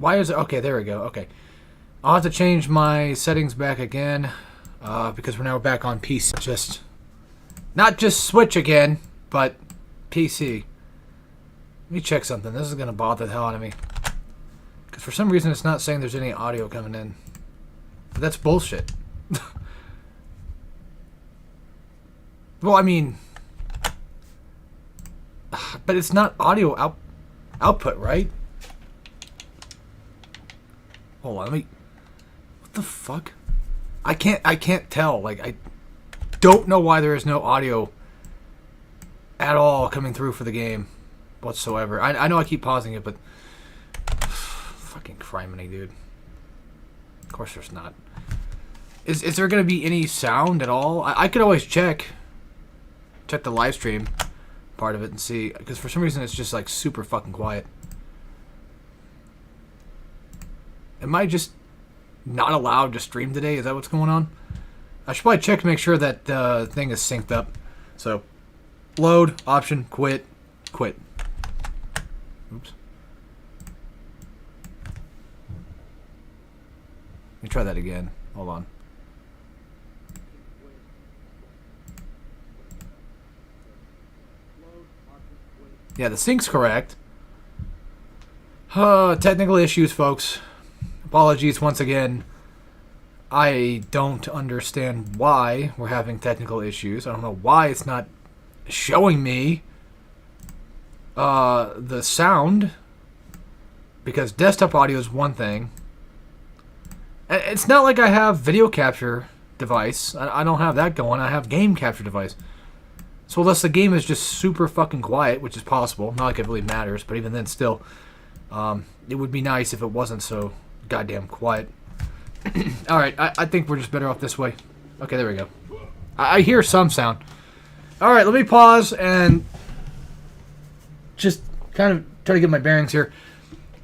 Why is it? Okay, there we go. Okay. I'll have to change my settings back again. Because we're now back on PC. Not just Switch again, but PC. Let me check something. This is going to bother the hell out of me. Because for some reason it's not saying there's any audio coming in. But that's bullshit. Well, I mean... But it's not audio output, right? Hold on, let me... What the fuck? I can't tell. Like, I don't know why there is no audio at all coming through for the game whatsoever. I know I keep pausing it, but... Fucking criminy, dude. Of course there's not. Is there going to be any sound at all? I could always check the live stream part of it and see, because for some reason it's just like super fucking quiet. Am I just not allowed to stream today? Is that what's going on? I should probably check to make sure that the thing is synced up. So, load, option, quit. Oops. Let me try that again. Hold on. Yeah, the sync's correct. Technical issues, folks. Apologies once again. I don't understand why we're having technical issues. I don't know why it's not showing me the sound. Because desktop audio is one thing. It's not like I have video capture device. I don't have that going. I have game capture device. So unless the game is just super fucking quiet, which is possible, not like it really matters, but even then still, it would be nice if it wasn't so goddamn quiet. Alright, I think we're just better off this way. Okay, there we go. I hear some sound. Alright, let me pause and just kind of try to get my bearings here.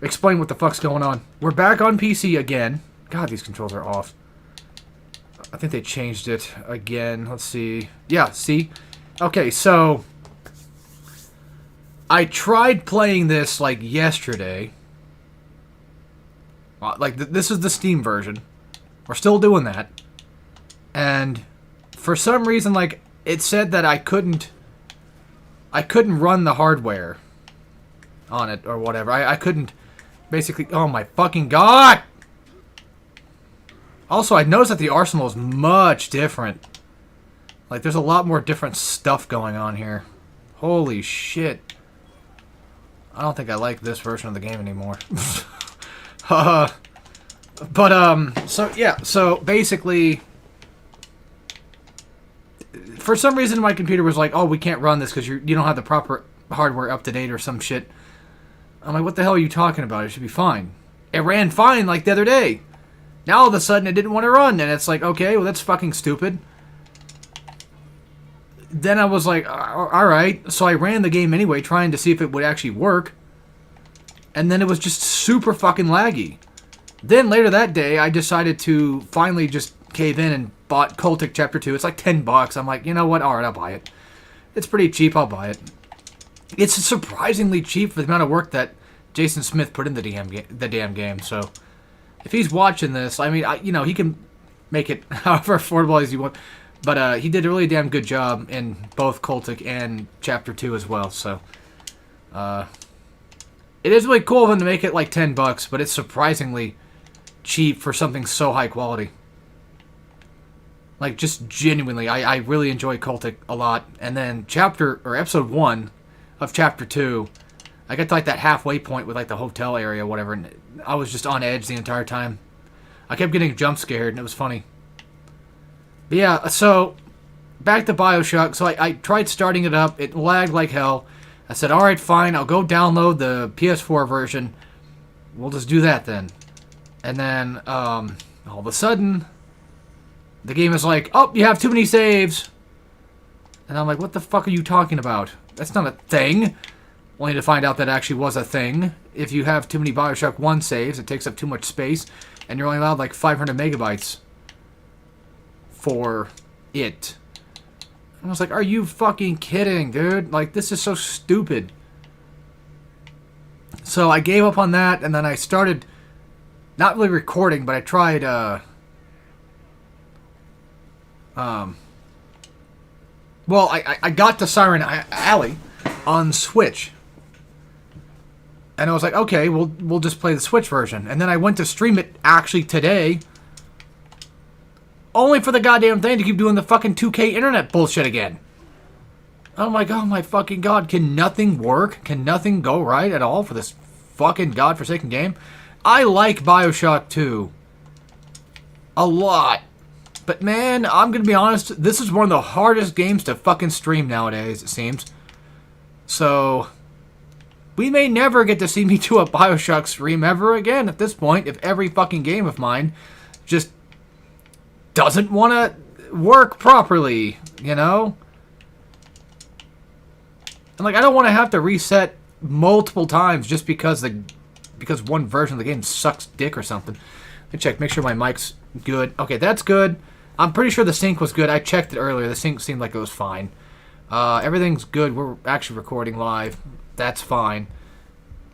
Explain what the fuck's going on. We're back on PC again. God, these controls are off. I think they changed it again. Let's see. Yeah, see? Okay, so I tried playing this like yesterday. Like this is the Steam version. We're still doing that. And for some reason, like, it said that I couldn't run the hardware on it or whatever. I couldn't basically... Oh my fucking god! Also, I noticed that the arsenal is much different. Like, there's a lot more different stuff going on here. Holy shit. I don't think I like this version of the game anymore. So, yeah. So, basically, for some reason, my computer was like, oh, we can't run this because you don't have the proper hardware up to date or some shit. I'm like, what the hell are you talking about? It should be fine. It ran fine, like, the other day. Now, all of a sudden, it didn't want to run. And it's like, okay, well, that's fucking stupid. Then I was like, alright. So I ran the game anyway, trying to see if it would actually work. And then it was just super fucking laggy. Then later that day, I decided to finally just cave in and bought Cultic Chapter 2. It's like $10. I'm like, you know what? Alright, I'll buy it. It's pretty cheap. I'll buy it. It's surprisingly cheap for the amount of work that Jason Smith put in the damn game. So, if he's watching this, I mean, he can make it however affordable as you want. But he did a really damn good job in both Cultic and Chapter 2 as well, so... it is really cool of him to make it like $10, but it's surprisingly cheap for something so high quality. Like, just genuinely, I really enjoy Cultic a lot. And then Episode 1 of Chapter 2, I got to like that halfway point with like the hotel area or whatever, and I was just on edge the entire time. I kept getting jump scared, and it was funny. But yeah, so, back to BioShock. So I tried starting it up. It lagged like hell. I said, alright, fine. I'll go download the PS4 version. We'll just do that then. And then, all of a sudden, the game is like, oh, you have too many saves. And I'm like, what the fuck are you talking about? That's not a thing. Only to find out that actually was a thing. If you have too many BioShock 1 saves, it takes up too much space. And you're only allowed like 500 megabytes. For it. I was like, are you fucking kidding, dude? Like, this is so stupid. So I gave up on that, and then I started not really recording, but I tried, well, I got to Siren Alley on Switch. And I was like, okay, we'll just play the Switch version. And then I went to stream it actually today, only for the goddamn thing to keep doing the fucking 2K internet bullshit again. I'm like, oh my fucking god, can nothing work? Can nothing go right at all for this fucking godforsaken game? I like BioShock 2 a lot. But man, I'm gonna be honest, this is one of the hardest games to fucking stream nowadays, it seems. So, we may never get to see me do a BioShock stream ever again at this point, if every fucking game of mine just doesn't want to work properly, you know? And like, I don't want to have to reset multiple times just because one version of the game sucks dick or something. Let me check, make sure my mic's good. Okay, that's good. I'm pretty sure the sync was good. I checked it earlier. The sync seemed like it was fine. Everything's good. We're actually recording live. That's fine.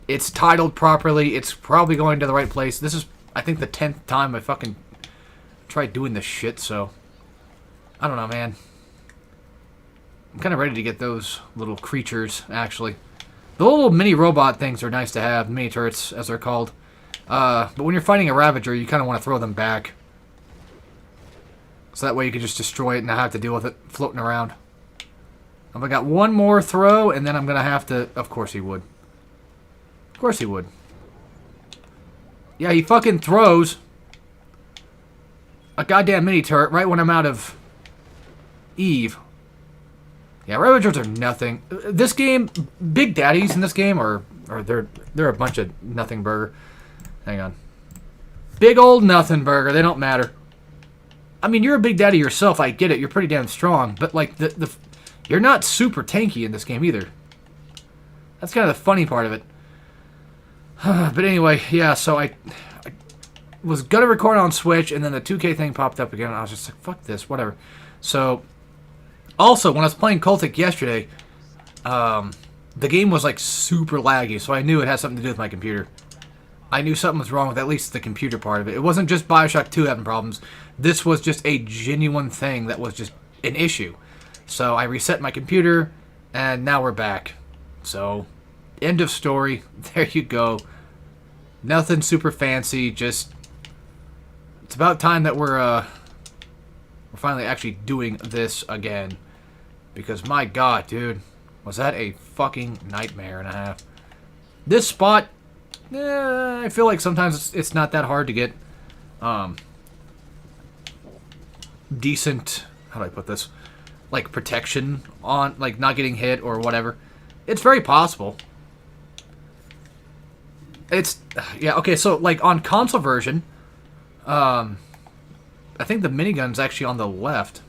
It's titled properly. It's probably going to the right place. This is, I think, the 10th time I fucking tried doing this shit, so I don't know, man. I'm kind of ready to get those little creatures, actually. The little mini robot things are nice to have. Mini turrets, as they're called. But when you're fighting a Ravager, you kind of want to throw them back. So that way you can just destroy it and not have to deal with it floating around. I got one more throw, and then I'm going to have to... Of course he would. Of course he would. Yeah, he fucking throws a goddamn mini turret right when I'm out of Eve. Yeah, Ravagers are nothing. This game, Big Daddies in this game are they're a bunch of nothing burger. Hang on. Big old nothing burger. They don't matter. I mean, you're a Big Daddy yourself. I get it. You're pretty damn strong, but like you're not super tanky in this game either. That's kind of the funny part of it. But anyway, yeah. So I was gonna record on Switch, and then the 2K thing popped up again. And I was just like, fuck this, whatever. So. Also, when I was playing Cultic yesterday, the game was like super laggy, so I knew it had something to do with my computer. I knew something was wrong with at least the computer part of it. It wasn't just BioShock 2 having problems. This was just a genuine thing that was just an issue. So I reset my computer, and now we're back. So, end of story. There you go. Nothing super fancy, just... It's about time that we're finally actually doing this again. Because, my god, dude, was that a fucking nightmare and a half. This spot, I feel like sometimes it's not that hard to get decent, how do I put this, like, protection on, like, not getting hit or whatever. It's very possible. It's, yeah, okay, so, like, on console version, I think the minigun's actually on the left.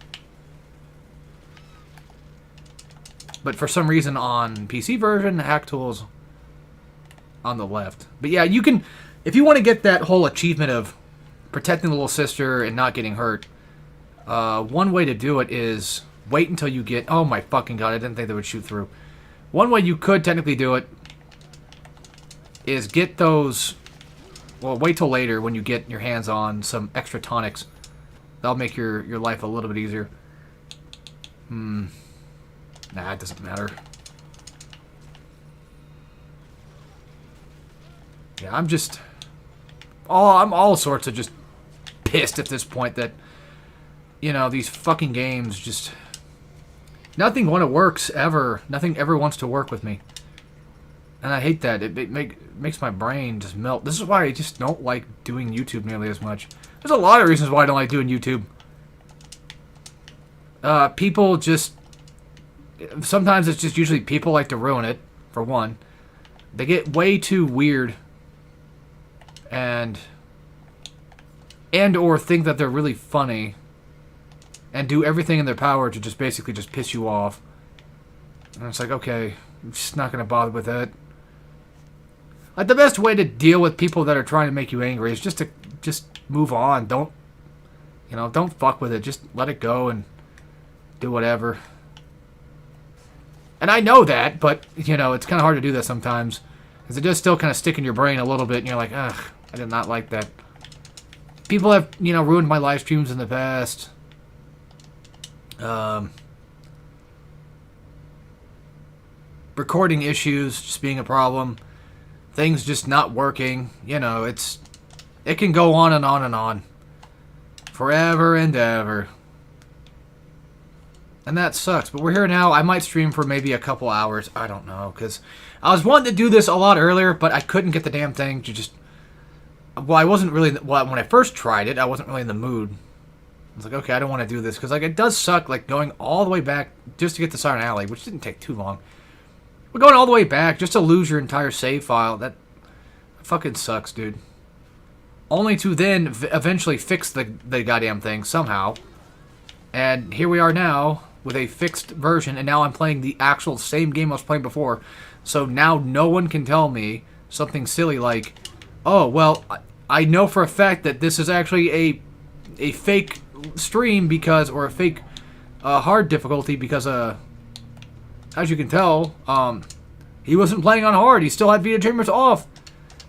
But for some reason on PC version, hack tools on the left. But yeah, you can, if you want to get that whole achievement of protecting the little sister and not getting hurt, one way to do it is wait until you get, oh my fucking god, I didn't think they would shoot through. One way you could technically do it is get those, well, wait till later when you get your hands on some extra tonics. That'll make your life a little bit easier. Nah, it doesn't matter. Yeah, I'm all sorts of just pissed at this point that, you know, these fucking games just... Nothing works ever. Nothing ever wants to work with me. And I hate that. It makes my brain just melt. This is why I just don't like doing YouTube nearly as much. There's a lot of reasons why I don't like doing YouTube. People just... Sometimes it's just usually people like to ruin it, for one. They get way too weird. And or think that they're really funny. And do everything in their power to just basically just piss you off. And it's like, okay, I'm just not going to bother with that. Like, the best way to deal with people that are trying to make you angry is just to move on. Don't fuck with it. Just let it go and do whatever. And I know that, but, you know, it's kind of hard to do that sometimes. Because it does still kind of stick in your brain a little bit, and you're like, ugh, I did not like that. People have, ruined my live streams in the past. Recording issues just being a problem. Things just not working. It can go on and on and on. Forever and ever. And that sucks. But we're here now. I might stream for maybe a couple hours. I don't know. Because I was wanting to do this a lot earlier, but I couldn't get the damn thing to just... Well, I wasn't really... Well, when I first tried it, I wasn't really in the mood. I was like, okay, I don't want to do this. Because, it does suck, going all the way back just to get to Silent Alley, which didn't take too long. But going all the way back just to lose your entire save file, that fucking sucks, dude. Only to then eventually fix the goddamn thing somehow. And here we are now with a fixed version, and now I'm playing the actual same game I was playing before. So now no one can tell me something silly like, oh, well, I know for a fact that this is actually a fake stream because, or a fake hard difficulty because, as you can tell, he wasn't playing on hard. He still had Vita-Chambers off.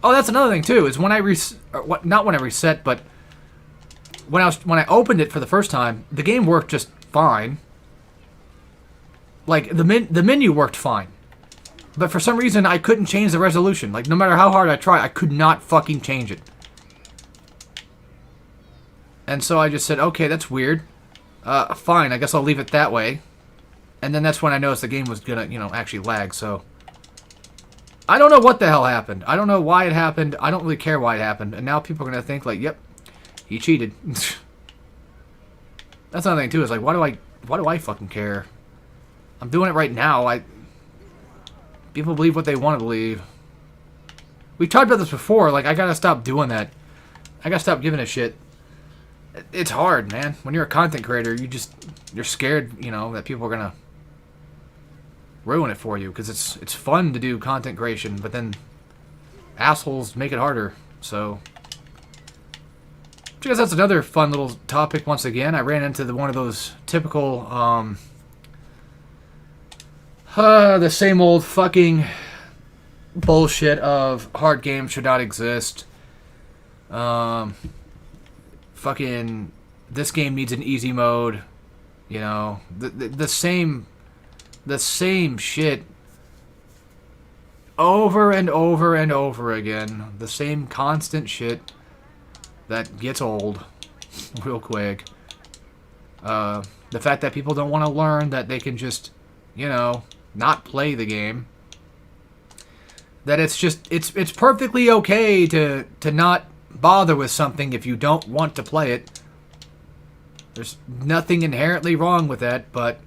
Oh, that's another thing too. Is when I not when I reset, but when I opened it for the first time, the game worked just fine. The menu worked fine, but for some reason I couldn't change the resolution. No matter how hard I tried, I could not fucking change it. And so I just said, okay, that's weird. Fine, I guess I'll leave it that way. And then that's when I noticed the game was gonna, actually lag. So I don't know what the hell happened. I don't know why it happened. I don't really care why it happened. And now people are going to think, yep, he cheated. That's another thing, too, is, why do I fucking care? I'm doing it right now. People believe what they want to believe. We talked about this before. I got to stop doing that. I got to stop giving a shit. It's hard, man. When you're a content creator, you're scared, that people are going to ruin it for you, because it's fun to do content creation, but then assholes make it harder. So I guess that's another fun little topic. Once again, I ran into one of those typical the same old fucking bullshit of hard games should not exist. Fucking this game needs an easy mode. The same shit over and over and over again. The same constant shit that gets old real quick. The fact that people don't want to learn that they can just, not play the game. That it's perfectly okay to not bother with something if you don't want to play it. There's nothing inherently wrong with that, but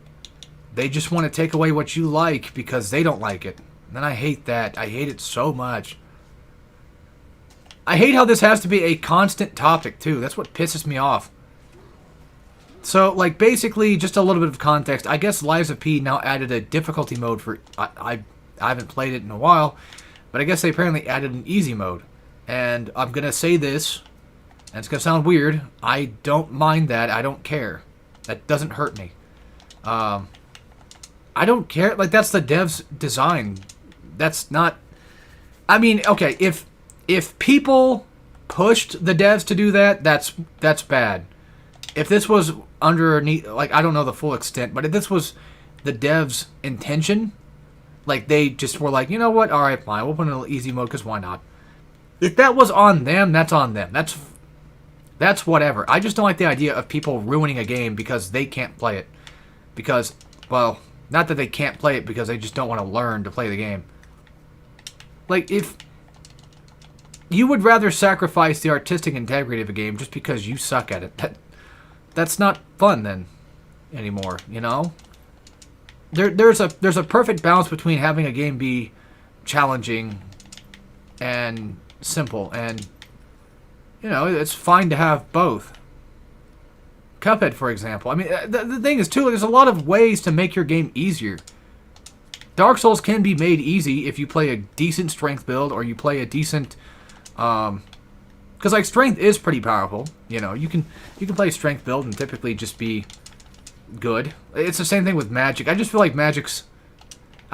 they just want to take away what you like because they don't like it. And I hate that. I hate it so much. I hate how this has to be a constant topic, too. That's what pisses me off. So, basically, just a little bit of context. I guess Lives of P now added a difficulty mode for... I haven't played it in a while, but I guess they apparently added an easy mode. And I'm going to say this, and it's going to sound weird. I don't mind that. I don't care. That doesn't hurt me. I don't care. That's the dev's design. That's not... I mean, okay, if people pushed the devs to do that, that's bad. If this was underneath... I don't know the full extent, but if this was the devs' intention, they just were you know what? Alright, fine. We'll put in an easy mode, because why not? If that was on them, that's on them. That's whatever. I just don't like the idea of people ruining a game because they can't play it. Because, well... Not that they can't play it because they just don't want to learn to play the game. If you would rather sacrifice the artistic integrity of a game just because you suck at it, that's not fun then anymore, There's a perfect balance between having a game be challenging and simple, and it's fine to have both. Cuphead, for example. I mean, the thing is, too, there's a lot of ways to make your game easier. Dark Souls can be made easy if you play a decent strength build, or you play a decent... Because, strength is pretty powerful. You can play strength build and typically just be good. It's the same thing with Magic. I just feel like I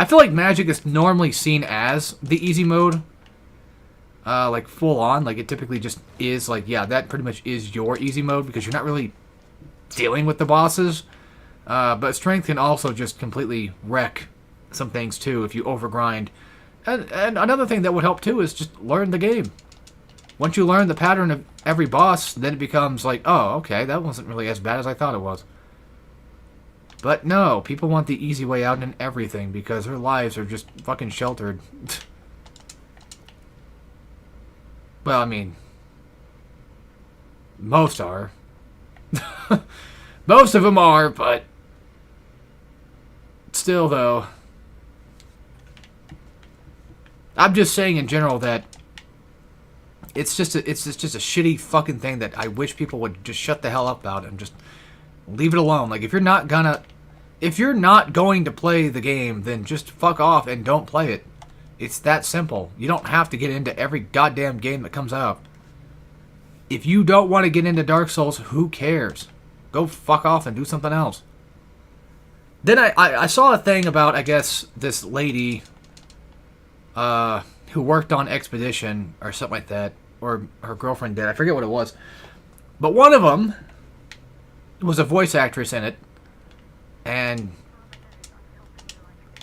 feel like Magic is normally seen as the easy mode. like full on. Like it typically just is like, yeah, that pretty much is your easy mode because you're not really dealing with the bosses. But strength can also just completely wreck some things too if you overgrind. And another thing that would help too is just learn the game. Once you learn the pattern of every boss, then it becomes like, oh, okay, that wasn't really as bad as I thought it was. But no, people want the easy way out in everything because their lives are just fucking sheltered. Well, I mean, most are. Most of them are, but still, though, I'm just saying in general that it's just a shitty fucking thing that I wish people would just shut the hell up about and just leave it alone. Like, if you're not going to play the game, then just fuck off and don't play it. It's that simple. You don't have to get into every goddamn game that comes out. If you don't want to get into Dark Souls, who cares? Go fuck off and do something else. Then I saw a thing about, I guess, this lady who worked on Expedition or something like that, or her girlfriend did. I forget what it was. But one of them was a voice actress in it, and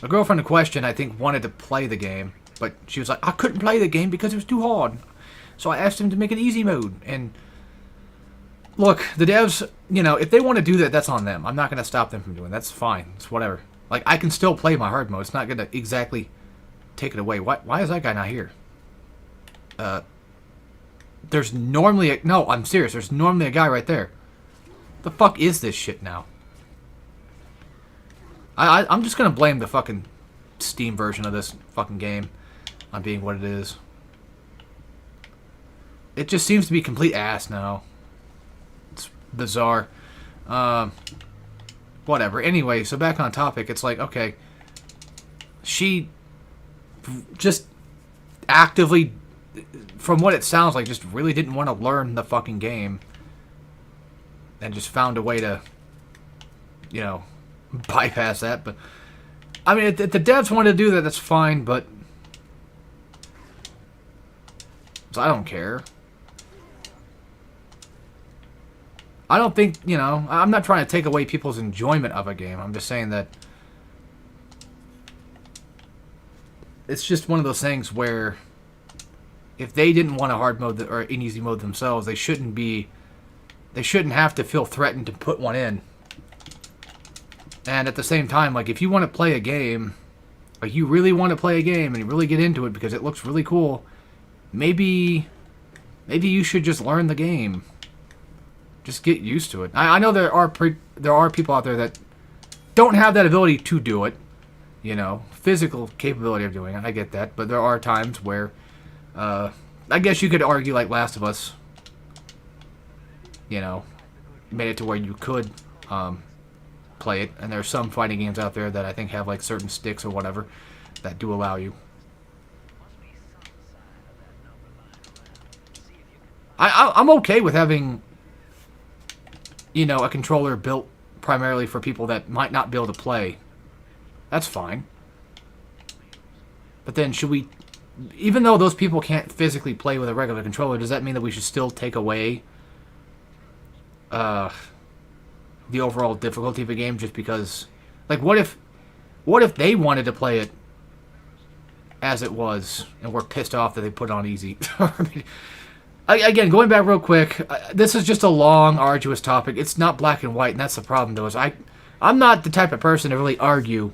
the girlfriend in question, I think, wanted to play the game, but she was like, I couldn't play the game because it was too hard. So I asked him to make an easy mode, and look, the devs, you know, if they want to do that, that's on them. I'm not going to stop them from doing it. That's fine. It's whatever. Like, I can still play my hard mode. It's not going to exactly take it away. Why is that guy not here? There's normally no, I'm serious. There's normally a guy right there. The fuck is this shit now? I'm just going to blame the fucking Steam version of this fucking game on being what it is. It just seems to be complete ass now. It's bizarre. Whatever. Anyway, so back on topic. It's like, okay, she just actively, from what it sounds like, just really didn't want to learn the fucking game. And just found a way to, you know, bypass that. But, I mean, if the devs want to do that, that's fine, but I don't care. I don't think, you know, I'm not trying to take away people's enjoyment of a game. I'm just saying that it's just one of those things where if they didn't want a hard mode or an easy mode themselves, they shouldn't have to feel threatened to put one in. And at the same time, like, if you want to play a game, like, you really want to play a game and you really get into it because it looks really cool, maybe you should just learn the game. Just get used to it. I know there are people out there that don't have that ability to do it. You know, physical capability of doing it. I get that. But there are times where, I guess you could argue like Last of Us, you know, made it to where you could play it. And there are some fighting games out there that I think have like certain sticks or whatever that do allow you. I'm okay with having, you know, a controller built primarily for people that might not be able to play. That's fine. But then should we, even though those people can't physically play with a regular controller, does that mean that we should still take away the overall difficulty of a game just because, like, what if they wanted to play it as it was and were pissed off that they put it on easy? I mean, again, going back real quick, this is just a long, arduous topic. It's not black and white, and that's the problem, though. Is I'm not the type of person to really argue,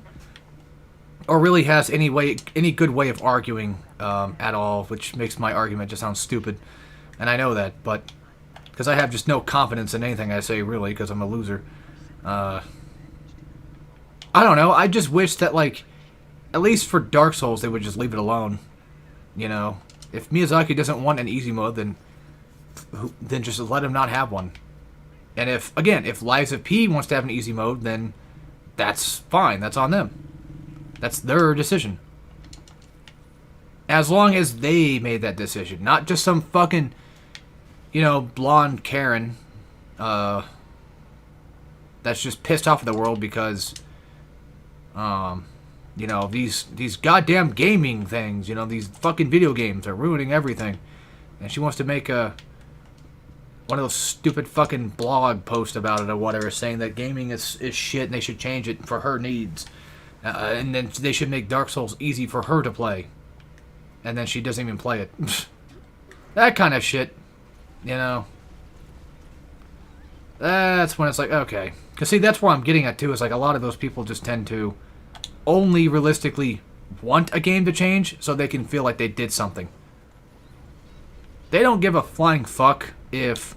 or really has any good way of arguing at all, which makes my argument just sound stupid. And I know that, but because I have just no confidence in anything I say, really, because I'm a loser. I don't know. I just wish that, like, at least for Dark Souls, they would just leave it alone. You know? If Miyazaki doesn't want an easy mode, then just let him not have one. And if Lies of P wants to have an easy mode, then that's fine. That's on them. That's their decision. As long as they made that decision. Not just some fucking, you know, blonde Karen that's just pissed off at the world because You know, these goddamn gaming things, you know, these fucking video games are ruining everything. And she wants to make one of those stupid fucking blog posts about it or whatever, saying that gaming is shit and they should change it for her needs. And then they should make Dark Souls easy for her to play. And then she doesn't even play it. That kind of shit, you know. That's when it's like, okay. Because, see, that's where I'm getting at, too, is like a lot of those people just tend to only realistically want a game to change so they can feel like they did something. They don't give a flying fuck if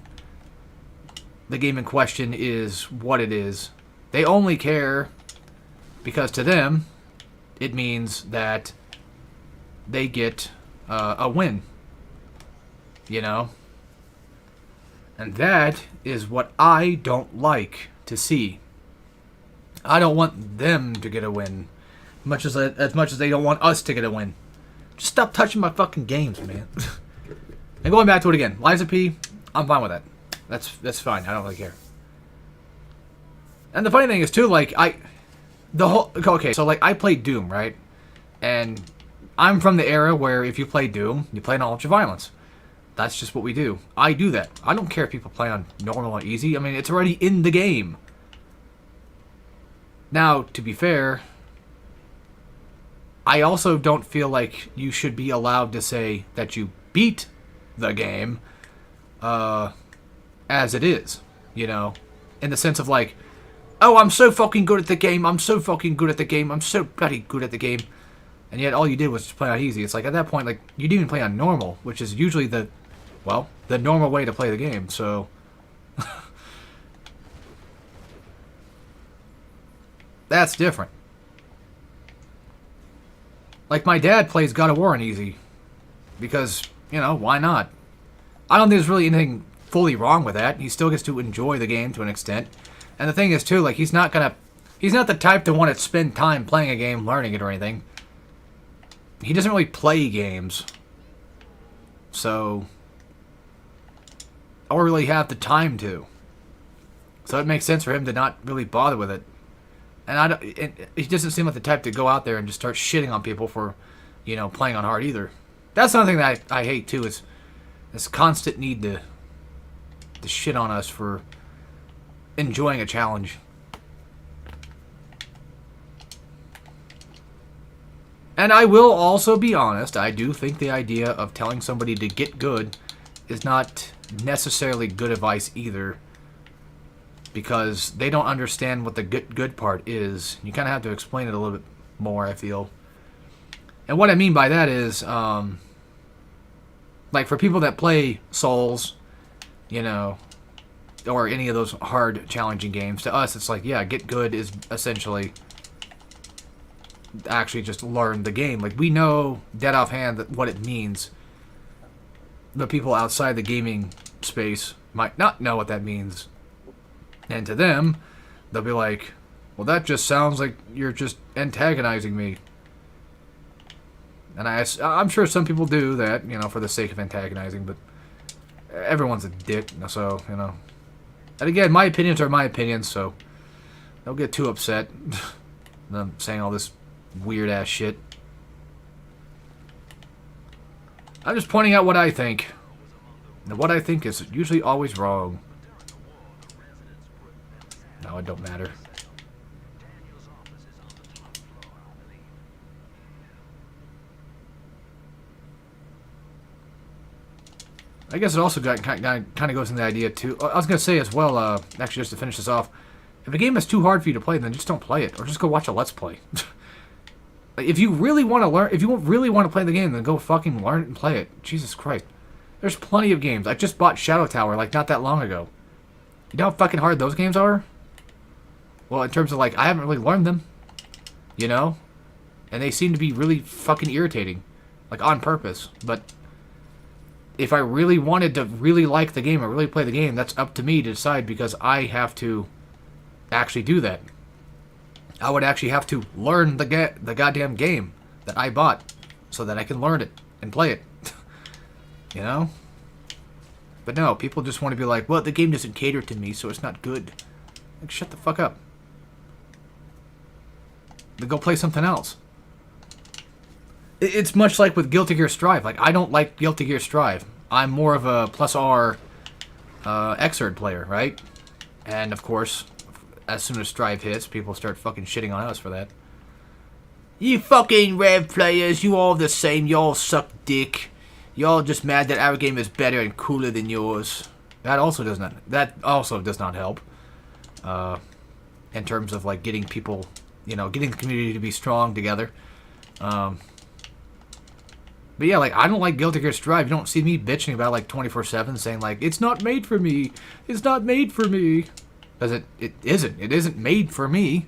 the game in question is what it is. They only care because to them it means that they get a win. You know? And that is what I don't like to see. I don't want them to get a win. As much as they don't want us to get a win. Just stop touching my fucking games, man. And going back to it again, Liza P, I'm fine with that. That's fine. I don't really care. And the funny thing is too, like I played Doom, right? And I'm from the era where if you play Doom, you play on ultra violence. That's just what we do. I do that. I don't care if people play on normal or easy. I mean, it's already in the game. Now, to be fair, I also don't feel like you should be allowed to say that you beat the game as it is, you know, in the sense of like, oh, I'm so fucking good at the game, I'm so fucking good at the game, I'm so bloody good at the game, and yet all you did was just play on easy. It's like, at that point, like, you didn't even play on normal, which is usually the normal way to play the game, so that's different. Like, my dad plays God of War on easy because, you know, why not? I don't think there's really anything fully wrong with that. He still gets to enjoy the game to an extent. And the thing is, too, like, he's not the type to want to spend time playing a game, learning it or anything. He doesn't really play games. So, or really have the time to. So it makes sense for him to not really bother with it. And he doesn't seem like the type to go out there and just start shitting on people for, you know, playing on hard either. That's another thing that I hate, too, is this constant need to shit on us for enjoying a challenge. And I will also be honest, I do think the idea of telling somebody to get good is not necessarily good advice either, because they don't understand what the good part is. You kind of have to explain it a little bit more, I feel. And what I mean by that is, like, for people that play Souls, you know, or any of those hard, challenging games, to us, it's like, yeah, get good is essentially actually just learn the game. Like, we know dead offhand what it means. The people outside the gaming space might not know what that means. And to them, they'll be like, well, that just sounds like you're just antagonizing me. And I'm sure some people do that, you know, for the sake of antagonizing, but everyone's a dick, so, you know. And again, my opinions are my opinions, so don't get too upset. I'm saying all this weird-ass shit. I'm just pointing out what I think. And what I think is usually always wrong. No, it don't matter. I guess it also kind of goes into the idea, too. I was going to say as well, actually, just to finish this off, if a game is too hard for you to play, then just don't play it, or just go watch a Let's Play. Like, if you really want to learn, if you really want to play the game, then go fucking learn it and play it. Jesus Christ. There's plenty of games. I just bought Shadow Tower, like, not that long ago. You know how fucking hard those games are? Well, in terms of, like, I haven't really learned them. You know? And they seem to be really fucking irritating. Like, on purpose. But if I really wanted to really like the game or really play the game, that's up to me to decide, because I have to actually do that. I would actually have to learn the goddamn game that I bought so that I can learn it and play it. You know? But no, people just want to be like, well, the game doesn't cater to me, so it's not good. Like, shut the fuck up. Then go play something else. It's much like with Guilty Gear Strive. Like, I don't like Guilty Gear Strive. I'm more of a plus R Xrd player, right? And, of course, as soon as Strive hits, people start fucking shitting on us for that. You fucking Rev players, you all the same, y'all suck dick. Y'all just mad that our game is better and cooler than yours. That also does not help. In terms of, like, getting people, you know, getting the community to be strong together. But yeah, like, I don't like Guilty Gear Strive. You don't see me bitching about it, like, 24/7, saying, like, it's not made for me. It's not made for me. Because it isn't. It isn't made for me.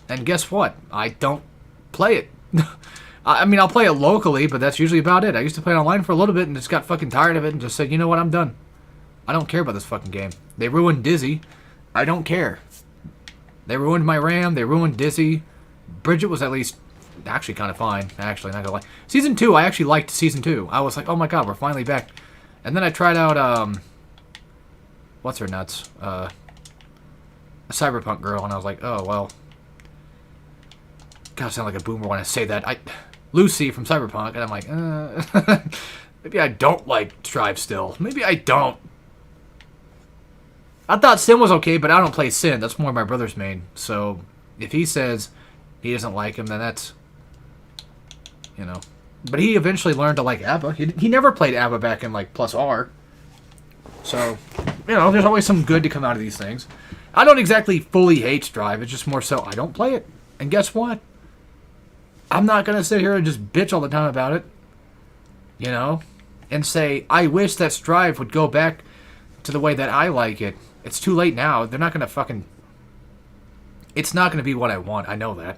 And guess what? I don't play it. I mean, I'll play it locally, but that's usually about it. I used to play it online for a little bit and just got fucking tired of it and just said, you know what, I'm done. I don't care about this fucking game. They ruined Dizzy. I don't care. They ruined my RAM. They ruined Dizzy. Bridget was at least actually kind of fine. Actually, not gonna lie. Season 2, I actually liked Season 2. I was like, oh my god, we're finally back. And then I tried out, what's her nuts? A Cyberpunk girl, and I was like, oh, well. God, I sound like a boomer when I say that. Lucy from Cyberpunk, and I'm like, maybe I don't like Strive still. Maybe I don't. I thought Sin was okay, but I don't play Sin. That's more my brother's main. So, if he says he doesn't like him, then that's, you know. But he eventually learned to like ABBA. He never played ABBA back in, like, Plus R. So, you know, there's always some good to come out of these things. I don't exactly fully hate Strive. It's just more so I don't play it. And guess what? I'm not going to sit here and just bitch all the time about it. You know? And say, I wish that Strive would go back to the way that I like it. It's too late now. They're not going to fucking... It's not going to be what I want. I know that.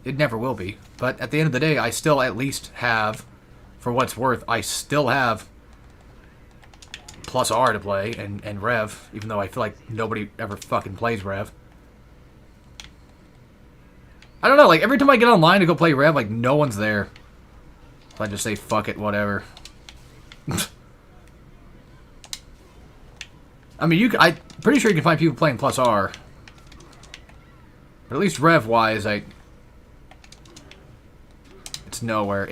It never will be. But at the end of the day, I still at least have, for what's worth, I still have Plus R to play and Rev, even though I feel like nobody ever fucking plays Rev. I don't know, like, every time I get online to go play Rev, like, no one's there. So I just say, fuck it, whatever. I mean, I'm pretty sure you can find people playing Plus R. But at least Rev-wise, it's nowhere.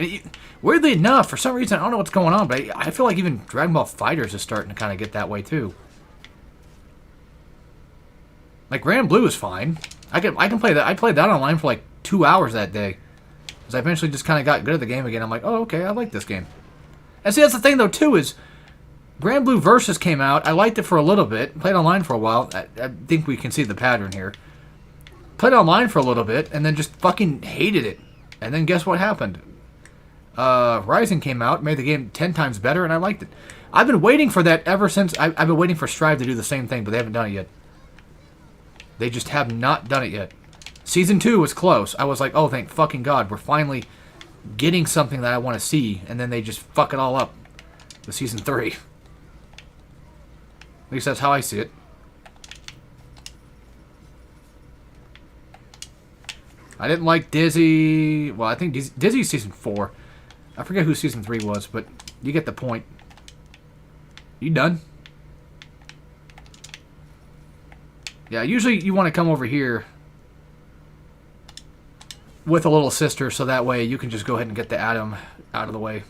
Weirdly enough, for some reason, I don't know what's going on, but I feel like even Dragon Ball FighterZ is starting to kind of get that way, too. Like, Grand Blue is fine. I can play that. I played that online for like 2 hours that day. Because I eventually just kind of got good at the game again. I'm like, oh, okay, I like this game. And see, that's the thing, though, too, is Grand Blue Versus came out. I liked it for a little bit. Played online for a while. I think we can see the pattern here. Played online for a little bit, and then just fucking hated it. And then guess what happened? Rising came out, made the game 10 times better, and I liked it. I've been waiting for that ever since. I've been waiting for Strive to do the same thing, but they haven't done it yet. They just have not done it yet. Season 2 was close. I was like, oh, thank fucking God. We're finally getting something that I want to see. And then they just fuck it all up with Season 3. At least that's how I see it. I didn't like Dizzy. Well, I think Dizzy's Season 4. I forget who Season 3 was, but you get the point. You done? Yeah, usually you want to come over here with a little sister, so that way you can just go ahead and get the Atom out of the way.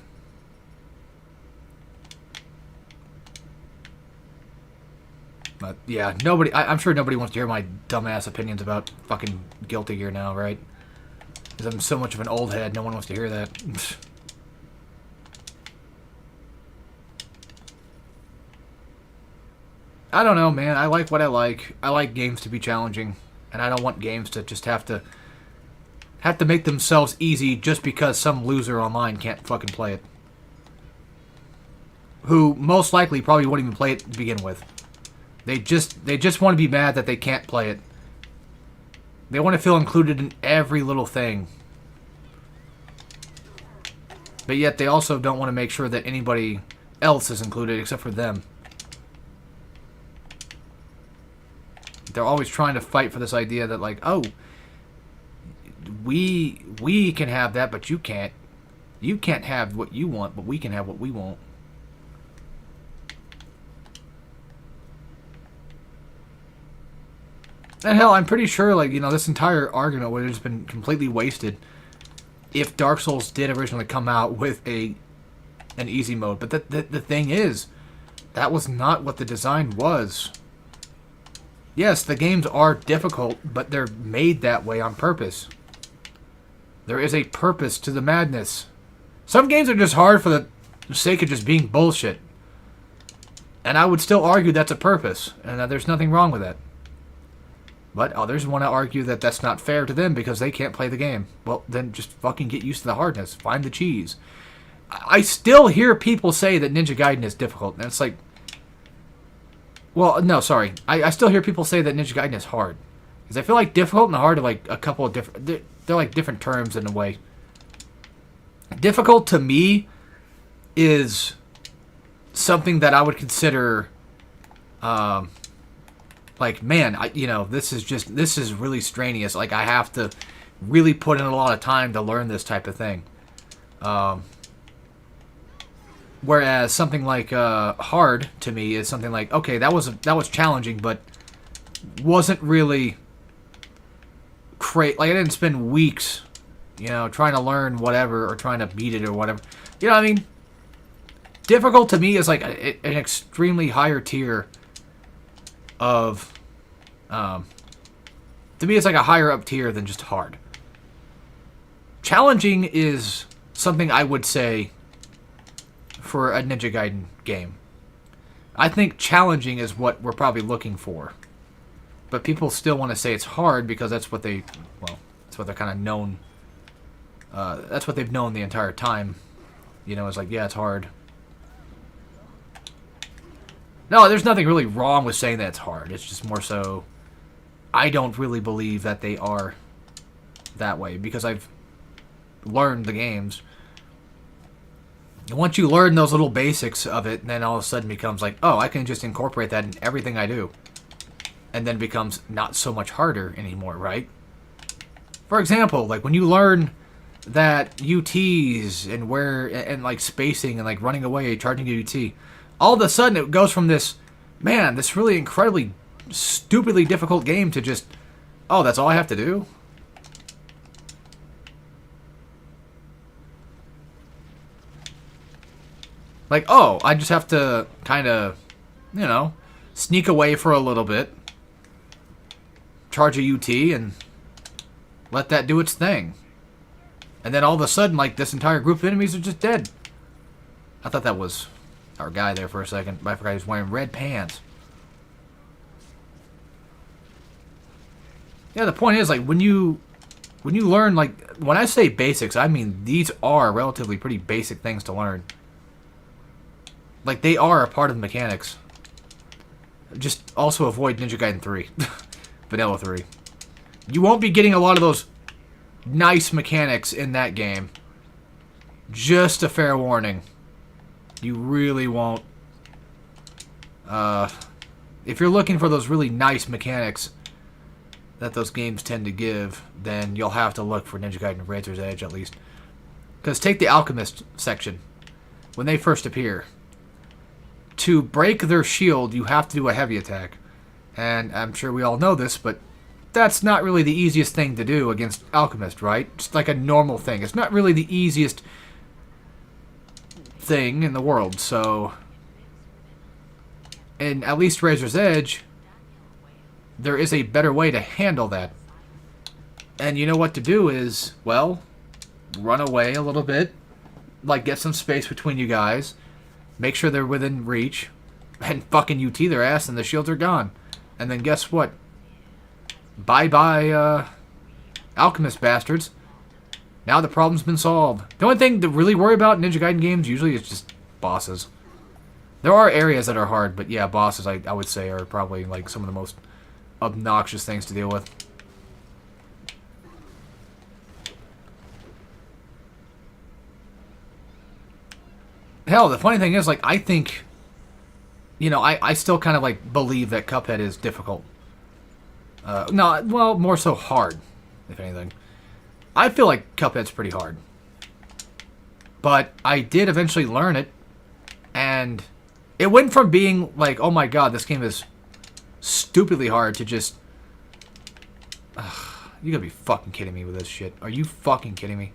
But yeah, I'm sure nobody wants to hear my dumbass opinions about fucking Guilty Gear now, right? Because I'm so much of an old head, no one wants to hear that. I don't know, man. I like what I like. I like games to be challenging, and I don't want games to just have to make themselves easy just because some loser online can't fucking play it. Who most likely probably wouldn't even play it to begin with. They just want to be mad that they can't play it. They want to feel included in every little thing. But yet they also don't want to make sure that anybody else is included except for them. They're always trying to fight for this idea that, like, oh, we can have that, but you can't. You can't have what you want, but we can have what we want. And hell, I'm pretty sure, like, you know, this entire argument would have just been completely wasted if Dark Souls did originally come out with an easy mode. But the thing is, that was not what the design was. Yes, the games are difficult, but they're made that way on purpose. There is a purpose to the madness. Some games are just hard for the sake of just being bullshit. And I would still argue that's a purpose, and that there's nothing wrong with that. But others want to argue that that's not fair to them because they can't play the game. Well, then just fucking get used to the hardness. Find the cheese. I still hear people say that Ninja Gaiden is difficult, and it's like... Well, no, sorry. I still hear people say that Ninja Gaiden is hard. Because I feel like difficult and hard are like a couple of different... They're like different terms in a way. Difficult to me is something that I would consider... like, man, this is really strenuous. Like, I have to really put in a lot of time to learn this type of thing. Whereas something like hard to me is something like, okay, that was challenging, but wasn't really like I didn't spend weeks, trying to learn whatever or trying to beat it or whatever. You know what I mean? Difficult to me is like an extremely higher tier of, to me it's like a higher up tier than just hard. Challenging is something I would say for a Ninja Gaiden game. I think challenging is what we're probably looking for. But people still want to say it's hard because that's what they're kind of known. That's what they've known the entire time. It's like, yeah, it's hard. No, there's nothing really wrong with saying that it's hard. It's just more so, I don't really believe that they are that way because I've learned the games. And once you learn those little basics of it, then all of a sudden becomes like, oh, I can just incorporate that in everything I do. And then it becomes not so much harder anymore, right? For example, like when you learn that UTs and and like spacing and like running away, charging a UT, all of a sudden it goes from this really incredibly stupidly difficult game to just, oh, that's all I have to do? Like, oh, I just have to kind of, sneak away for a little bit, charge a UT, and let that do its thing. And then all of a sudden, like, this entire group of enemies are just dead. I thought that was our guy there for a second, but I forgot he was wearing red pants. Yeah, the point is, like, when you learn, like, when I say basics, I mean these are relatively pretty basic things to learn. Like, they are a part of the mechanics. Just also avoid Ninja Gaiden 3. Vanilla 3. You won't be getting a lot of those nice mechanics in that game. Just a fair warning. You really won't. If you're looking for those really nice mechanics that those games tend to give, then you'll have to look for Ninja Gaiden Razor's Edge at least. Because take the Alchemist section. When they first appear. To break their shield, you have to do a heavy attack. And I'm sure we all know this, but that's not really the easiest thing to do against Alchemist, right? It's like a normal thing. It's not really the easiest thing in the world, so... in at least Razor's Edge, there is a better way to handle that. And you know what to do is, well, run away a little bit, like get some space between you guys, make sure they're within reach, and fucking UT their ass and the shields are gone. And then guess what? Bye-bye, Alchemist bastards. Now the problem's been solved. The only thing to really worry about in Ninja Gaiden games usually is just bosses. There are areas that are hard, but yeah, bosses I would say are probably like some of the most obnoxious things to deal with. Hell, the funny thing is, like, I think, I still kind of, like, believe that Cuphead is difficult. No, well, more so hard, if anything. I feel like Cuphead's pretty hard. But I did eventually learn it, and it went from being like, oh my god, this game is stupidly hard, to just... you gotta be fucking kidding me with this shit. Are you fucking kidding me?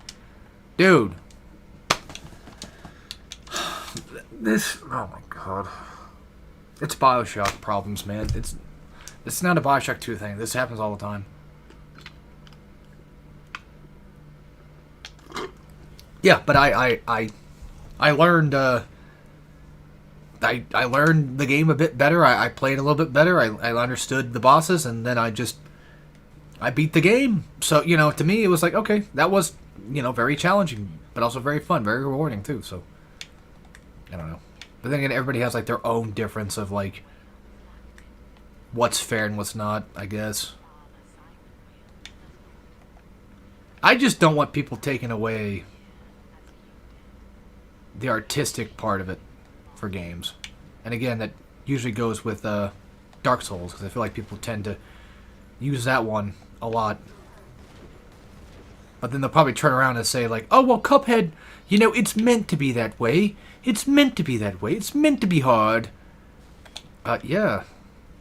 Dude. This... Oh my god. It's BioShock problems, man. It's not a BioShock 2 thing. This happens all the time. Yeah, but I learned I learned the game a bit better. I played a little bit better. I understood the bosses, and then I beat the game. So, you know, to me, it was like, okay, that was, you know, very challenging, but also very fun, very rewarding, too. So, I don't know. But then again, everybody has, like, their own difference of, like, what's fair and what's not, I guess. I just don't want people taking away the artistic part of it for games. And again, that usually goes with Dark Souls, because I feel like people tend to use that one a lot. But then they'll probably turn around and say, like, oh, well, Cuphead, you know, it's meant to be that way. It's meant to be that way. It's meant to be hard. Yeah.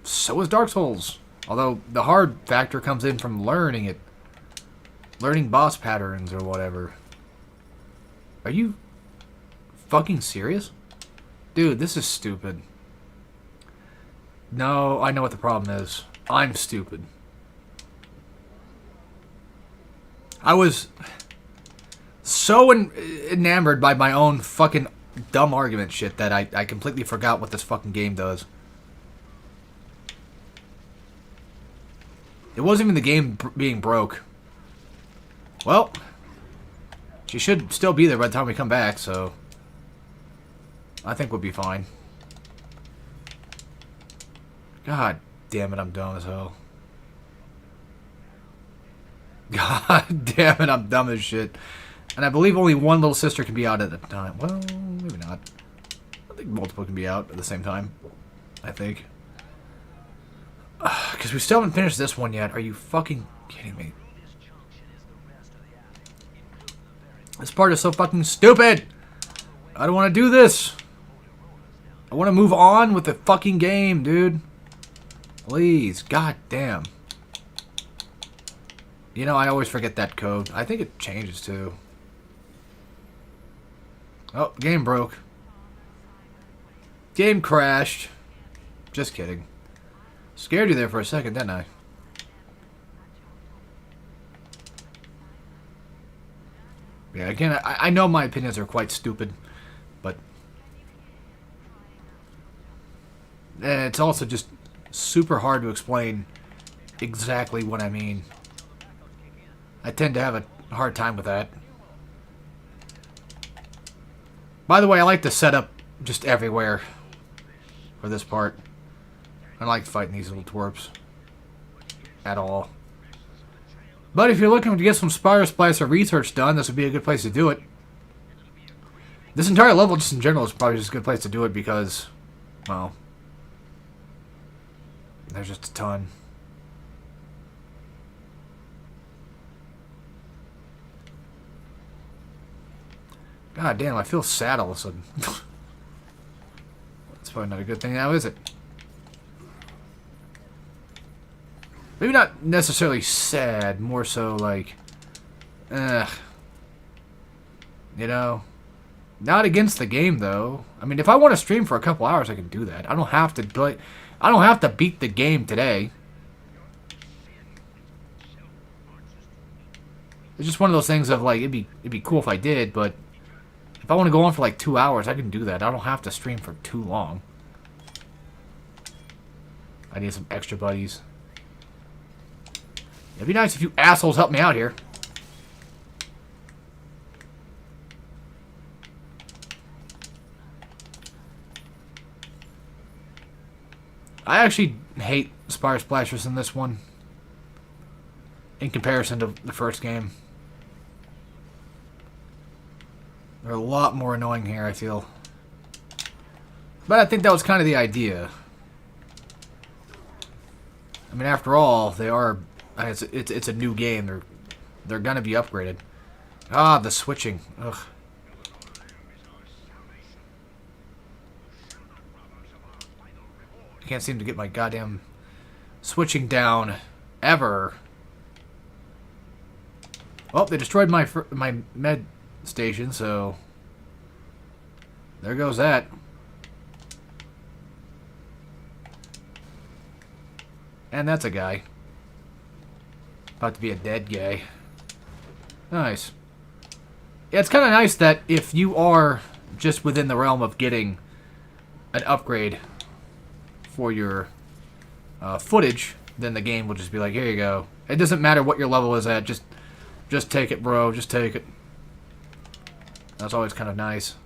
So is Dark Souls. Although the hard factor comes in from learning it. Learning boss patterns or whatever. Are you fucking serious? Dude, this is stupid. No, I know what the problem is. I'm stupid. I was so enamored by my own fucking dumb argument shit that I completely forgot what this fucking game does. It wasn't even the game being broke. Well, she should still be there by the time we come back, so I think we'll be fine. God damn it, I'm dumb as hell. God damn it, I'm dumb as shit. And I believe only one little sister can be out at a time. Well, maybe not. I think multiple can be out at the same time. I think. Because we still haven't finished this one yet. Are you fucking kidding me? This part is so fucking stupid! I don't want to do this! I want to move on with the fucking game, dude. Please. God damn. You know, I always forget that code. I think it changes, too. Oh, game broke. Game crashed. Just kidding. Scared you there for a second, didn't I? Yeah, again, I know my opinions are quite stupid, but it's also just super hard to explain exactly what I mean. I tend to have a hard time with that. By the way, I like the setup just everywhere for this part. I like fighting these little twerps at all. But if you're looking to get some Spire Splicer research done, this would be a good place to do it. This entire level, just in general, is probably just a good place to do it because, well, there's just a ton. God damn, I feel sad all of a sudden. That's probably not a good thing now, is it? Maybe not necessarily sad, more so like, you know, not against the game though. I mean, if I want to stream for a couple hours, I can do that. I don't have to play. I don't have to beat the game today. It's just one of those things of like, it'd be cool if I did, but if I want to go on for like 2 hours, I can do that. I don't have to stream for too long. I need some extra buddies. It'd be nice if you assholes help me out here. I actually hate Spire Splashers in this one. In comparison to the first game. They're a lot more annoying here, I feel. But I think that was kind of the idea. I mean, after all, they are... It's a new game. They're gonna be upgraded. Ah, the switching. Ugh. I can't seem to get my goddamn switching down ever. Oh, they destroyed my med station, so there goes that. And that's a guy. About to be a dead guy. Nice. Yeah, it's kind of nice that if you are just within the realm of getting an upgrade for your footage, then the game will just be like, here you go. It doesn't matter what your level is at, just take it, bro. Just take it. That's always kind of nice.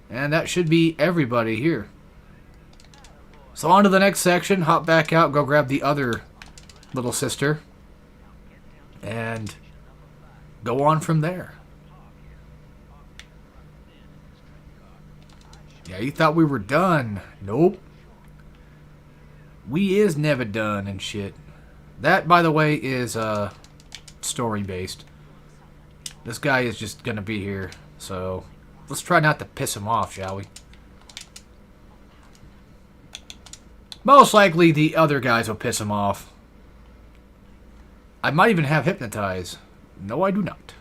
And that should be everybody here. So on to the next section. Hop back out, go grab the other little sister. And go on from there. Yeah, you thought we were done. Nope. We is never done and shit. That, by the way, is story-based. This guy is just gonna be here, so let's try not to piss him off, shall we? Most likely the other guys will piss him off. I might even have Hypnotize. No, I do not.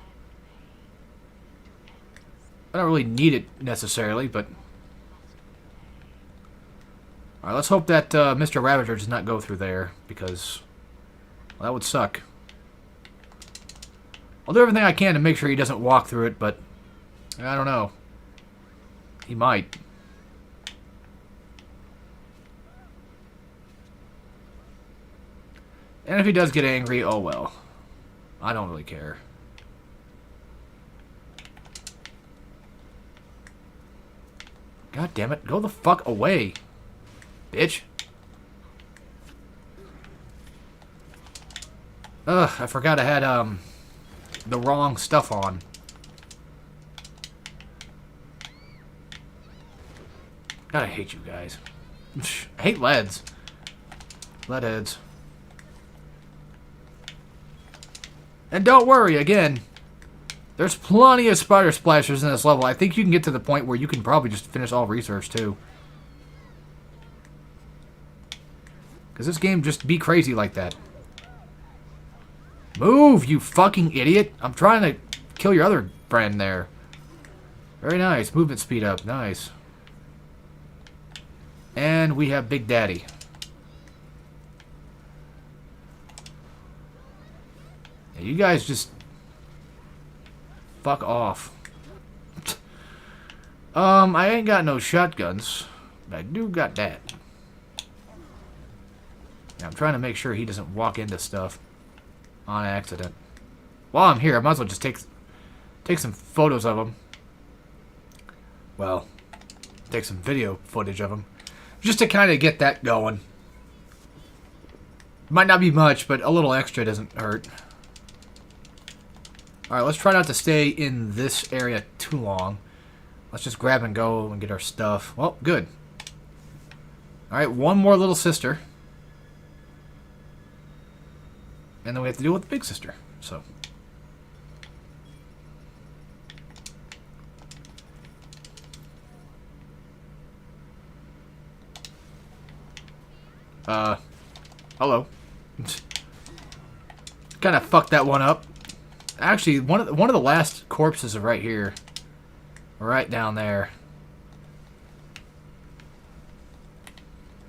I don't really need it necessarily, but... Alright, let's hope that Mr. Ravager does not go through there, because... well, that would suck. I'll do everything I can to make sure he doesn't walk through it, but... I don't know. He might. And if he does get angry, oh well. I don't really care. God damn it, go the fuck away, bitch. Ugh, I forgot I had, the wrong stuff on. God, I hate you guys. I hate leads. Leadheads. And don't worry, again, there's plenty of spider splashers in this level. I think you can get to the point where you can probably just finish all research, too. Because this game just be crazy like that. Move, you fucking idiot! I'm trying to kill your other friend there. Very nice. Movement speed up. Nice. And we have Big Daddy. Yeah, you guys just... fuck off. I ain't got no shotguns. But I do got that. Yeah, I'm trying to make sure he doesn't walk into stuff on accident. While I'm here, I might as well just take some photos of him. Well, take some video footage of him. Just to kind of get that going. Might not be much, but a little extra doesn't hurt. Alright, let's try not to stay in this area too long. Let's just grab and go and get our stuff. Well, good. Alright, one more little sister. And then we have to deal with the big sister. So. Hello. Kind of fucked that one up. Actually, one of the last corpses are right here. Right down there.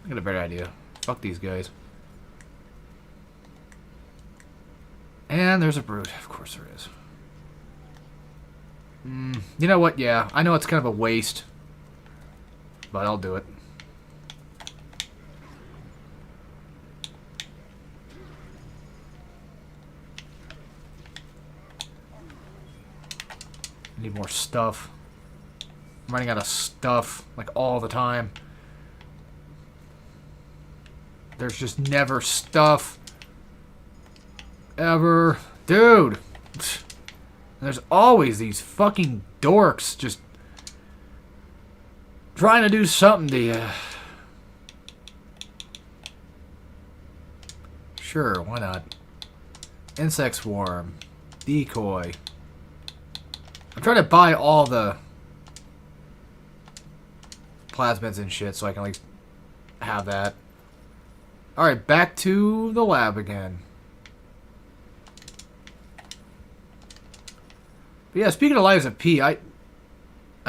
I got a better idea. Fuck these guys. And there's a brood. Of course there is. You know what? Yeah, I know it's kind of a waste. But I'll do it. I need more stuff. I'm running out of stuff, like, all the time. There's just never stuff. Ever. Dude! There's always these fucking dorks just trying to do something to you. Sure, why not? Insect swarm. Decoy. I'm trying to buy all the plasmids and shit so I can at least have that. Alright, back to the lab again. But yeah, speaking of Lives of P, I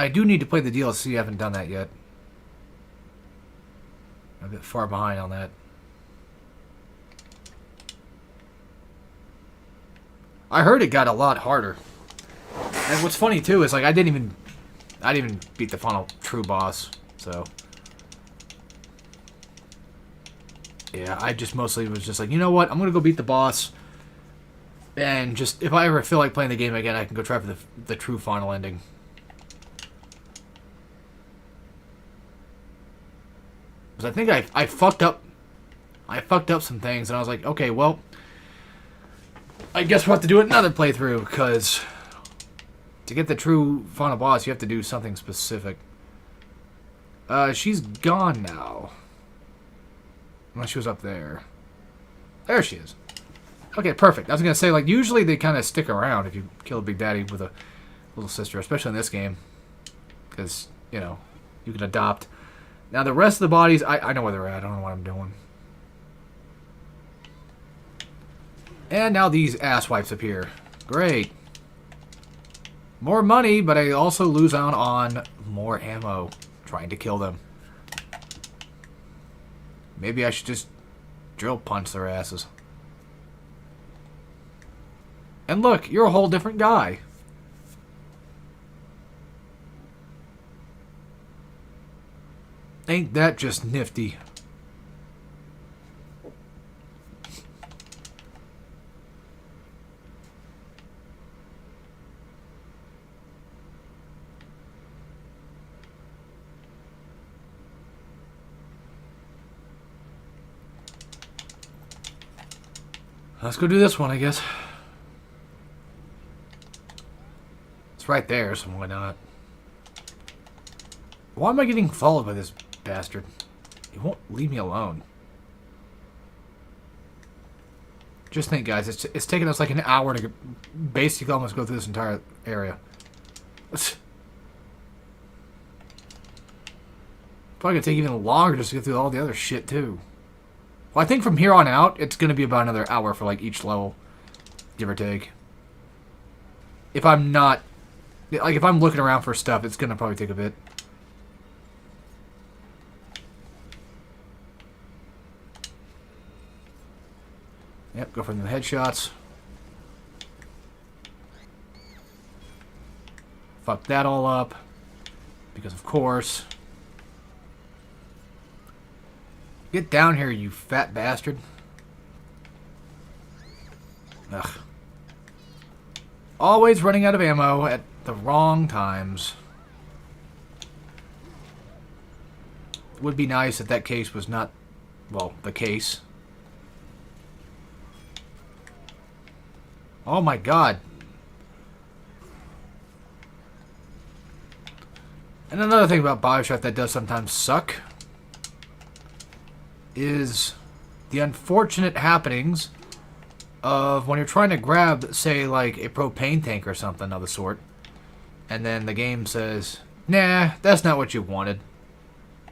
do need to play the DLC. I haven't done that yet. I'm a bit far behind on that. I heard it got a lot harder. And what's funny too is like I didn't even beat the final true boss. So yeah, I just mostly was just like, you know what? I'm gonna go beat the boss. And just if I ever feel like playing the game again, I can go try for the true final ending. Because I think I fucked up. I fucked up some things, and I was like, okay, well, I guess we'll have to do another playthrough, because to get the true final boss, you have to do something specific. She's gone now. Unless she was up there. There she is. Okay, perfect. I was going to say, like, usually they kind of stick around if you kill a Big Daddy with a little sister, especially in this game. Because, you know, you can adopt. Now, the rest of the bodies, I know where they're at. I don't know what I'm doing. And now these asswipes appear. Great. More money, but I also lose out on more ammo trying to kill them. Maybe I should just drill punch their asses. And look, you're a whole different guy. Ain't that just nifty? Let's go do this one, I guess. It's right there, so why not? Why am I getting followed by this bastard? He won't leave me alone. Just think, guys, it's taken us like an hour to basically almost go through this entire area. Probably gonna take even longer just to get through all the other shit, too. Well, I think from here on out, it's going to be about another hour for, like, each level. Give or take. If I'm not... Like, if I'm looking around for stuff, it's going to probably take a bit. Yep, go for the headshots. Fuck that all up. Because, of course... Get down here, you fat bastard. Ugh. Always running out of ammo at the wrong times. Would be nice if that case was not, well, the case. Oh my god. And another thing about BioShock that does sometimes suck is the unfortunate happenings of when you're trying to grab, say, like a propane tank or something of the sort, and then the game says, nah, that's not what you wanted.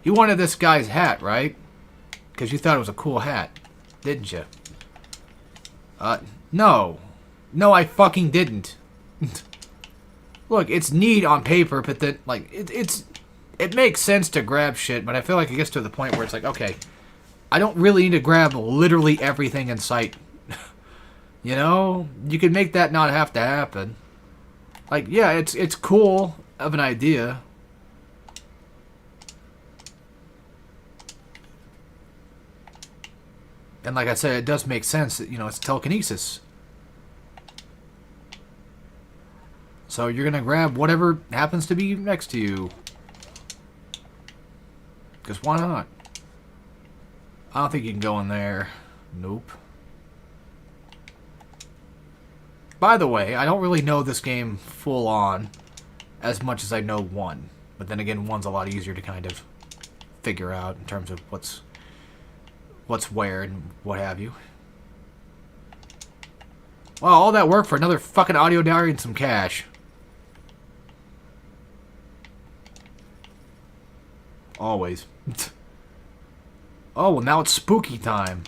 You wanted this guy's hat, right? Because you thought it was a cool hat, didn't you? No. No, I fucking didn't. Look, it's neat on paper, but that, like, it makes sense to grab shit, but I feel like it gets to the point where it's like, okay, I don't really need to grab literally everything in sight. You know? You can make that not have to happen. Like, yeah, it's cool of an idea. And like I said, it does make sense that, you know, it's telekinesis. So you're gonna grab whatever happens to be next to you. Because why not? I don't think you can go in there. Nope. By the way, I don't really know this game full on as much as I know 1. But then again, 1's a lot easier to kind of figure out in terms of what's where and what have you. Well, all that work for another fucking audio diary and some cash. Always. Oh, well, now it's spooky time.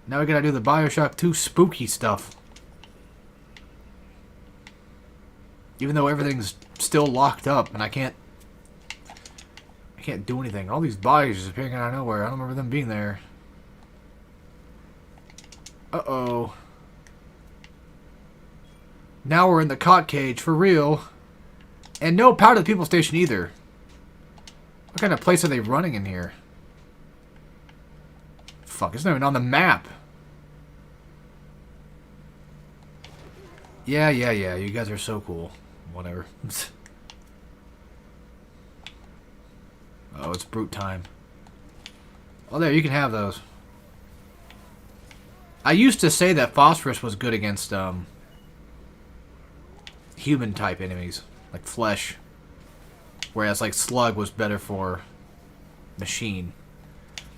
Now we gotta do the BioShock 2 spooky stuff. Even though everything's still locked up and I can't do anything. All these bodies just appearing out of nowhere. I don't remember them being there. Uh-oh. Now we're in the cot cage for real. And no power to the people station either. What kind of place are they running in here? Fuck, it's not even on the map. Yeah, you guys are so cool. Whatever. Oh, it's brute time. Oh, there, you can have those. I used to say that phosphorus was good against, human-type enemies. Like flesh. Whereas, like, slug was better for machine.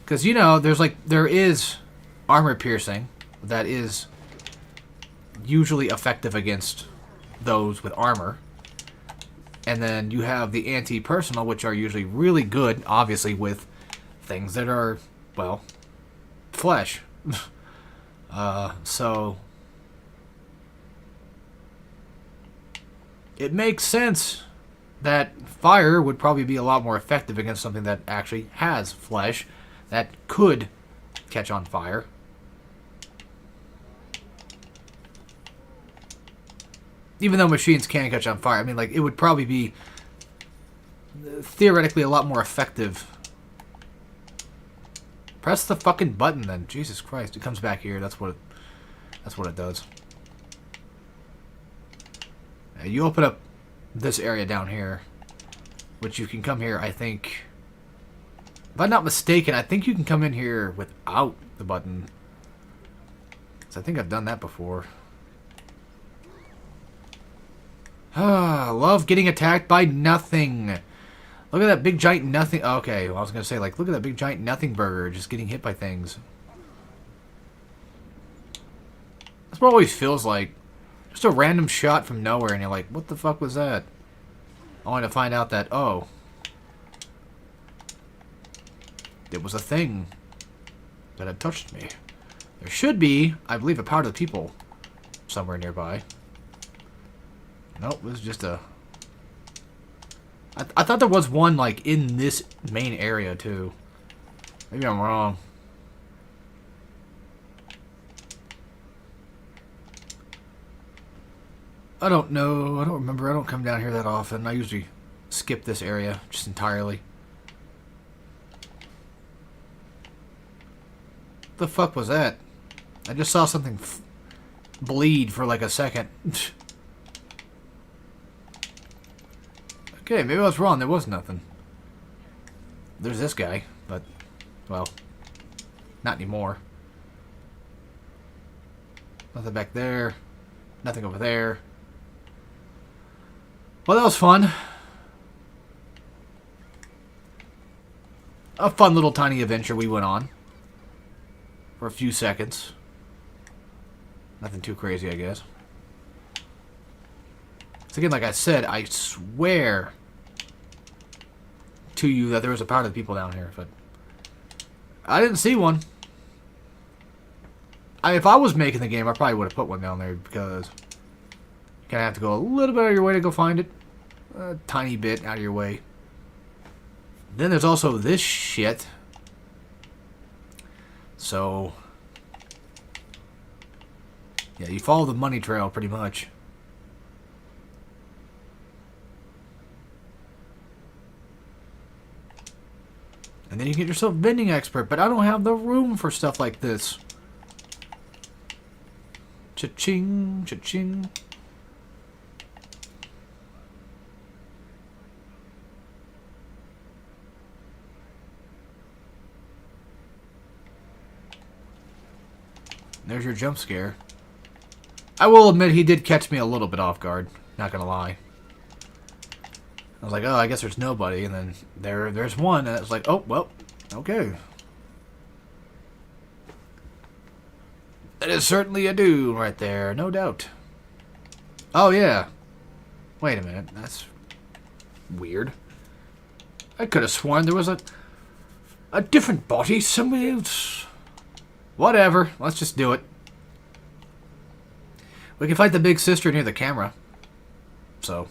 Because, you know, there is armor piercing that is usually effective against those with armor. And then you have the anti-personal, which are usually really good, obviously, with things that are, well, flesh. So it makes sense that fire would probably be a lot more effective against something that actually has flesh that could catch on fire. Even though machines can catch on fire, I mean, like, it would probably be theoretically a lot more effective. Press the fucking button then. Jesus Christ. It comes back here. That's what it does. Now, you open up this area down here, which you can come here, I think. If I'm not mistaken, I think you can come in here without the button. So I think I've done that before. Ah, love getting attacked by nothing. Look at that big giant nothing. Okay, well, I was going to say, like, look at that big giant nothing burger just getting hit by things. That's what it always feels like. Just a random shot from nowhere, and you're like, what the fuck was that? Only to find out that, oh, it was a thing that had touched me. There should be, I believe, a power to the people somewhere nearby. Nope, it was just a... I thought there was one, like, in this main area, too. Maybe I'm wrong. I don't know. I don't remember. I don't come down here that often. I usually skip this area just entirely. What the fuck was that? I just saw something bleed for, like, a second. Okay, maybe I was wrong. There was nothing. There's this guy, but, well, not anymore. Nothing back there. Nothing over there. Well, that was fun. A fun little tiny adventure we went on. For a few seconds. Nothing too crazy, I guess. So again, like I said, I swear to you that there was a power to the people down here, but I didn't see one. If I was making the game, I probably would have put one down there because you kind of have to go a little bit out of your way to go find it. A tiny bit out of your way. Then there's also this shit. So, yeah, you follow the money trail pretty much. And then you get yourself vending expert, but I don't have the room for stuff like this. Cha-ching, cha-ching. There's your jump scare. I will admit he did catch me a little bit off guard. Not gonna lie. I was like, oh, I guess there's nobody. And then there's one. And it was like, oh, well, okay. That is certainly a dude right there. No doubt. Oh, yeah. Wait a minute. That's weird. I could have sworn there was a different body. Somebody else. Whatever. Let's just do it. We can fight the big sister near the camera. so.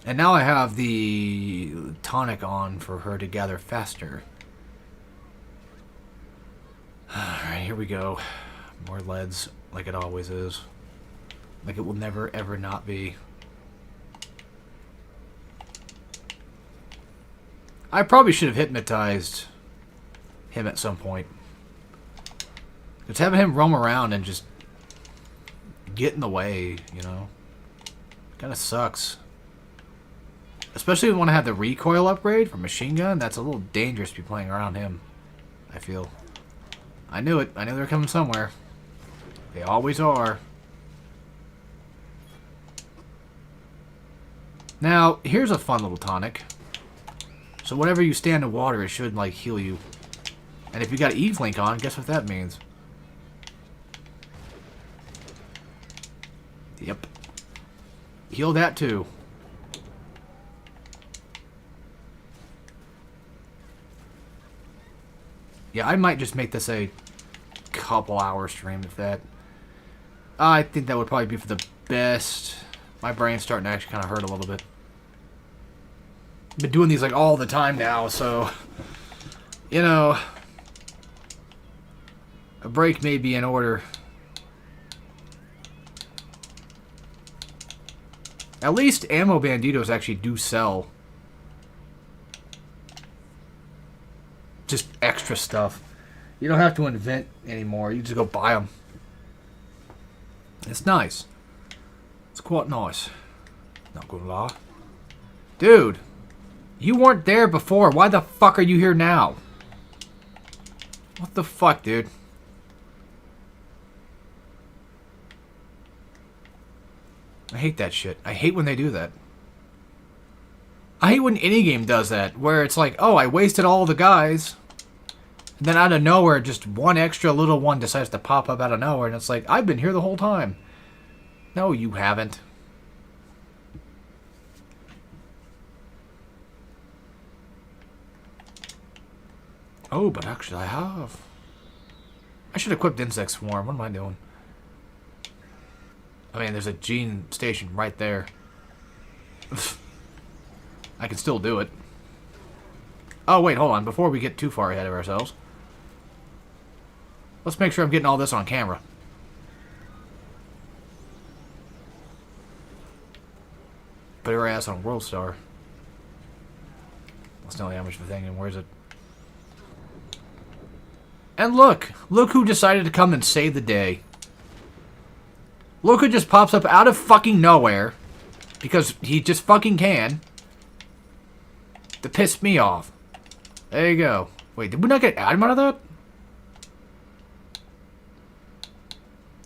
And now I have the tonic on for her to gather faster. Alright, here we go. More leads, like it always is. Like it will never, ever not be. I probably should have hypnotized him at some point. Just having him roam around and just get in the way, you know. Kind of sucks. Especially when I have the recoil upgrade for machine gun. That's a little dangerous to be playing around him, I feel. I knew it. I knew they were coming somewhere. They always are. Now, here's a fun little tonic. So whenever you stand in water, it should, like, heal you. And if you got Eve Link on, guess what that means? Yep. Heal that, too. Yeah, I might just make this a couple hour stream, if that. I think that would probably be for the best. My brain's starting to actually kind of hurt a little bit. I've been doing these like all the time now, so you know, a break may be in order. At least ammo banditos actually do sell just extra stuff. You don't have to invent anymore. You just go buy them. It's nice. It's quite nice. Not gonna lie. Dude, you weren't there before. Why the fuck are you here now? What the fuck, dude? I hate that shit. I hate when they do that. I hate when any game does that, where it's like, oh, I wasted all the guys, and then out of nowhere, just one extra little one decides to pop up out of nowhere, and it's like, I've been here the whole time. No, you haven't. Oh, but actually I have. I should equip Insect Swarm. What am I doing? I mean, there's a gene station right there. I can still do it. Oh, wait, hold on. Before we get too far ahead of ourselves, let's make sure I'm getting all this on camera. Put her ass on World Star. Let's know how much of a thing, and where's it? And look! Look who decided to come and save the day. Look who just pops up out of fucking nowhere, because he just fucking can, to piss me off. There you go. Wait, did we not get Adam out of that?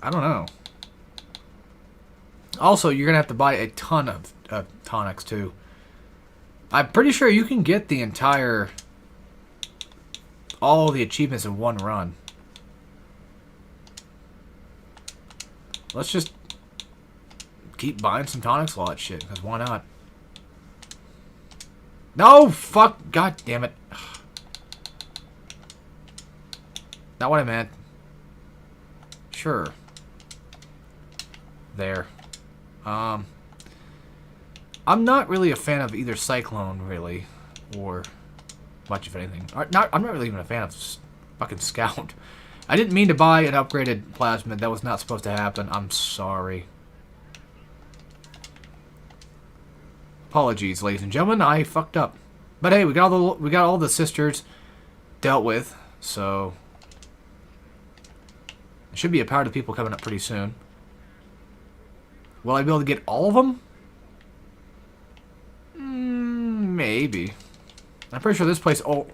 I don't know. Also, you're going to have to buy a ton of tonics, too. I'm pretty sure you can get the entire... all the achievements in one run. Let's just keep buying some tonic slot shit, because why not? No! Fuck! God damn it. Not what I meant. Sure. There. I'm not really a fan of either Cyclone, really, or much of anything. I'm not really even a fan of fucking Scout. I didn't mean to buy an upgraded plasmid. That was not supposed to happen. I'm sorry. Apologies, ladies and gentlemen. I fucked up. But hey, we got all the sisters dealt with, so there should be a power to people coming up pretty soon. Will I be able to get all of them? Maybe. I'm pretty sure this place... oh,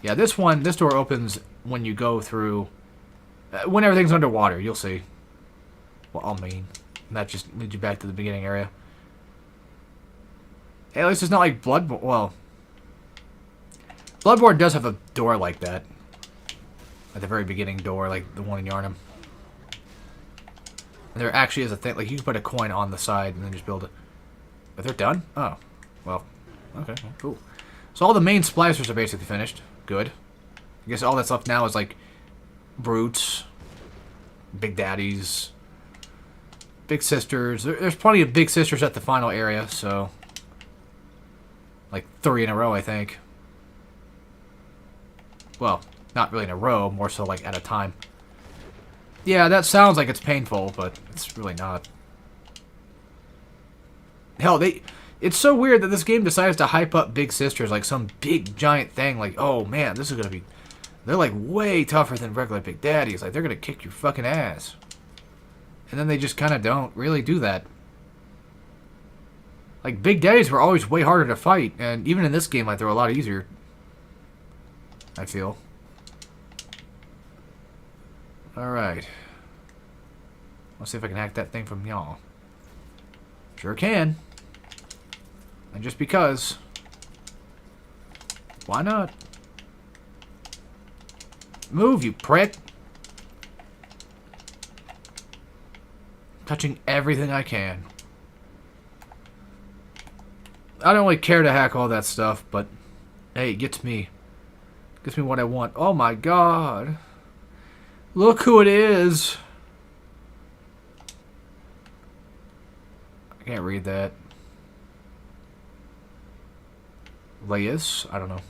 yeah, this door opens when you go through... when everything's underwater, you'll see. Well, I mean, that just leads you back to the beginning area. Hey, at least it's not like Bloodborne... well... Bloodborne does have a door like that. At the very beginning door, like the one in Yharnam. And there actually is a thing... like, you can put a coin on the side and then just build it. But they're done? Oh. Well, okay, cool. So all the main splicers are basically finished. Good. I guess all that's left now is like brutes, big daddies, big sisters. There's plenty of big sisters at the final area, so like 3 in a row, I think. Well, not really in a row, more so like at a time. Yeah, that sounds like it's painful, but it's really not. Hell, it's so weird that this game decides to hype up big sisters like some big giant thing. Like, oh man, this is gonna be... They're like way tougher than regular big daddies. Like, they're gonna kick your fucking ass. And then they just kind of don't really do that. Like, big daddies were always way harder to fight, and even in this game, like, they're a lot easier. I feel. Alright. Let's see if I can hack that thing from y'all. Sure can. And just because. Why not? Move, you prick. Touching everything I can. I don't really care to hack all that stuff, but hey, it gets me. Gets me what I want. Oh my god. Look who it is. I can't read that. Layus? I don't know.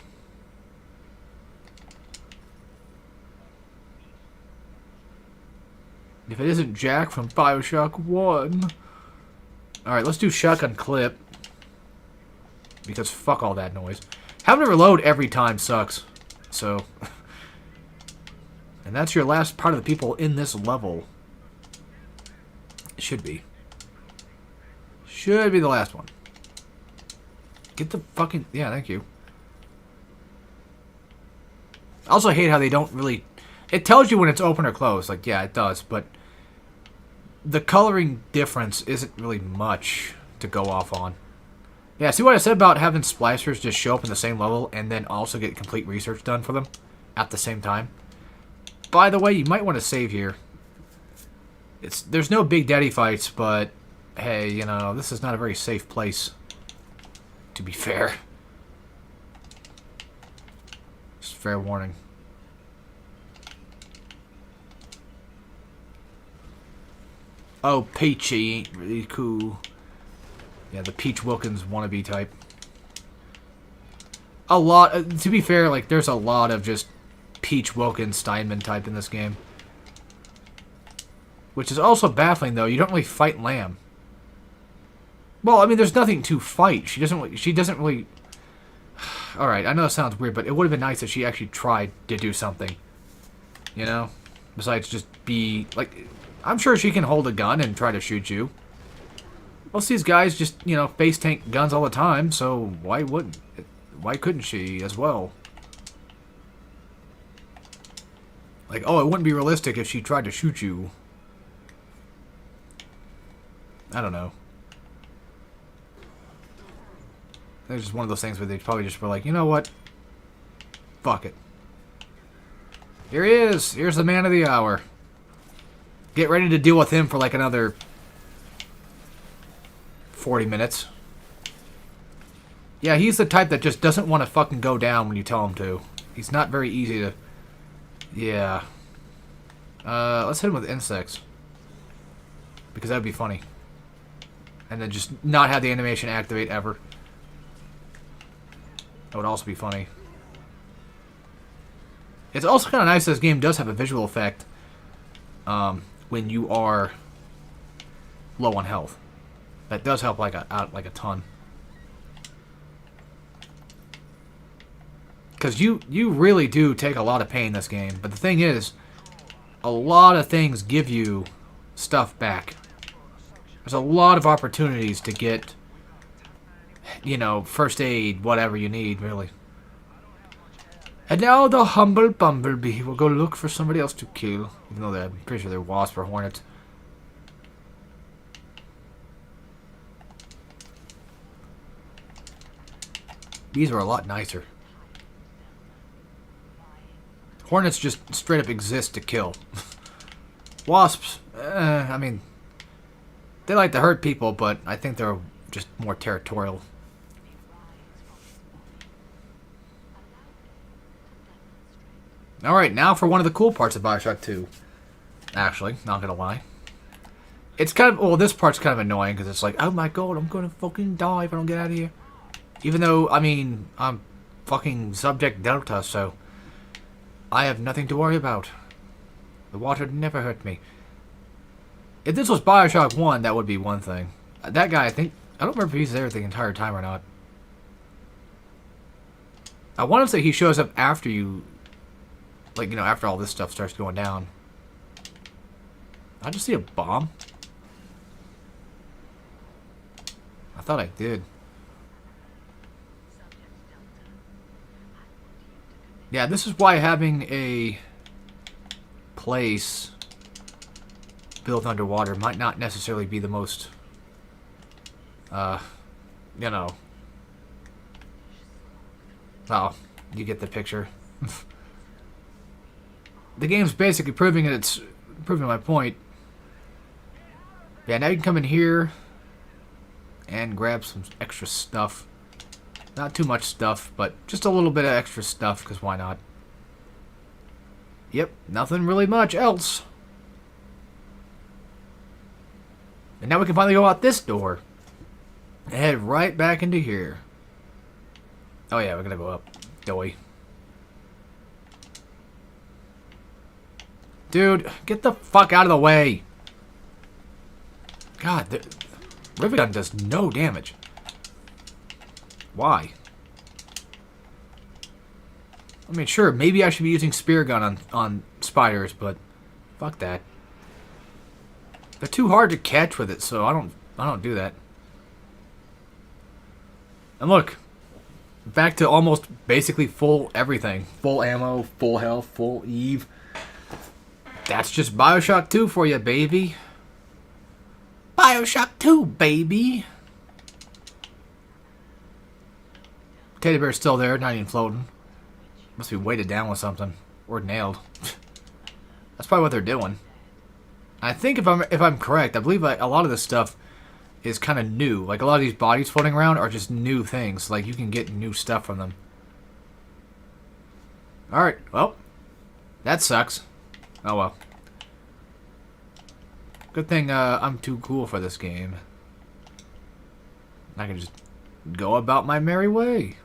If it isn't Jack from BioShock 1. Alright, let's do shotgun clip. Because fuck all that noise. Having to reload every time sucks. So... And that's your last part of the people in this level. It should be. Should be the last one. Get the fucking... Yeah, thank you. I also hate how they don't really... It tells you when it's open or closed. Like, yeah, it does. But the coloring difference isn't really much to go off on. Yeah, see what I said about having splicers just show up in the same level and then also get complete research done for them at the same time? By the way, you might want to save here. There's no big daddy fights, but hey, you know, this is not a very safe place. To be fair. Just fair warning. Oh, Peachy ain't really cool. Yeah, the Peach Wilkins wannabe type. A lot, to be fair, like, there's a lot of just Peach Wilkins Steinman type in this game. Which is also baffling, though. You don't really fight Lamb. Well, I mean, there's nothing to fight. She doesn't really... Alright, I know that sounds weird, but it would have been nice if she actually tried to do something. You know? Besides just be... Like, I'm sure she can hold a gun and try to shoot you. Most of these guys just, you know, face tank guns all the time, so why couldn't she as well? Like, oh, it wouldn't be realistic if she tried to shoot you. I don't know. It's just one of those things where they probably just were like, you know what? Fuck it. Here he is. Here's the man of the hour. Get ready to deal with him for like another 40 minutes. Yeah, he's the type that just doesn't want to fucking go down when you tell him to. He's not very easy to... Yeah. Let's hit him with insects. Because that would be funny. And then just not have the animation activate ever. That would also be funny. It's also kind of nice this game does have a visual effect when you are low on health. That does help like a ton. Because you really do take a lot of pain in this game. But the thing is, a lot of things give you stuff back. There's a lot of opportunities to get, you know, first aid, whatever you need, really. And now the humble bumblebee will go look for somebody else to kill. Even though I'm pretty sure they're wasps or hornets. Bees are a lot nicer. Hornets just straight up exist to kill. Wasps, I mean, they like to hurt people, but I think they're just more territorial. Alright, now for one of the cool parts of BioShock 2. Actually, not gonna lie. It's kind of... Well, this part's kind of annoying, because it's like, oh my god, I'm gonna fucking die if I don't get out of here. Even though, I mean, I'm fucking Subject Delta, so... I have nothing to worry about. The water never hurt me. If this was BioShock 1, that would be one thing. That guy, I think... I don't remember if he's there the entire time or not. I want to say he shows up after you... Like, you know, after all this stuff starts going down. I just see a bomb. I thought I did. Yeah, this is why having a place built underwater might not necessarily be the most, you know. Oh, you get the picture. The game's basically proving my point. Yeah, now you can come in here and grab some extra stuff. Not too much stuff, but just a little bit of extra stuff, because why not? Yep, nothing really much else. And now we can finally go out this door. And head right back into here. Oh yeah, we're gonna go up. Doy. Dude, get the fuck out of the way. God, the rivet gun does no damage. Why? I mean, sure, maybe I should be using spear gun on spiders, but fuck that. They're too hard to catch with it, so I don't do that. And look, back to almost basically full everything. Full ammo, full health, full Eve. That's just BioShock 2 for you, baby. BioShock 2, baby. Teddy bear's still there, not even floating. Must be weighted down with something. Or nailed. That's probably what they're doing. I think if I'm correct, I believe like a lot of this stuff is kind of new. Like a lot of these bodies floating around are just new things. Like you can get new stuff from them. Alright, well. That sucks. Oh well. Good thing I'm too cool for this game. I can just go about my merry way.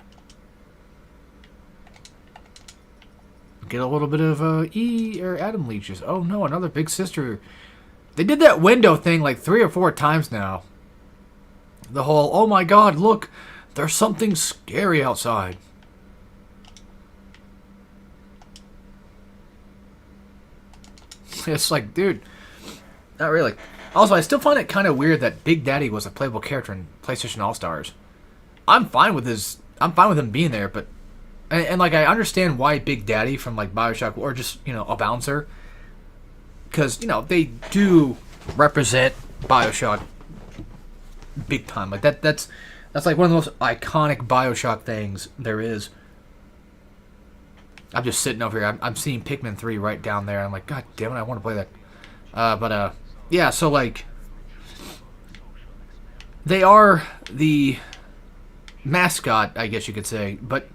Get a little bit of Adam leeches. Oh no, another big sister. They did that window thing like 3 or 4 times now. The whole, oh my god, look, there's something scary outside. It's like, dude, not really. Also, I still find it kind of weird that Big Daddy was a playable character in PlayStation All-Stars. I'm fine with him being there, but and like I understand why Big Daddy from like BioShock or just, you know, a bouncer, because, you know, they do represent BioShock big time. Like that's like one of the most iconic BioShock things there is. I'm just sitting over here. I'm seeing Pikmin 3 right down there. I'm like, God damn it, I want to play that. Yeah, so, like, they are the mascot, I guess you could say. But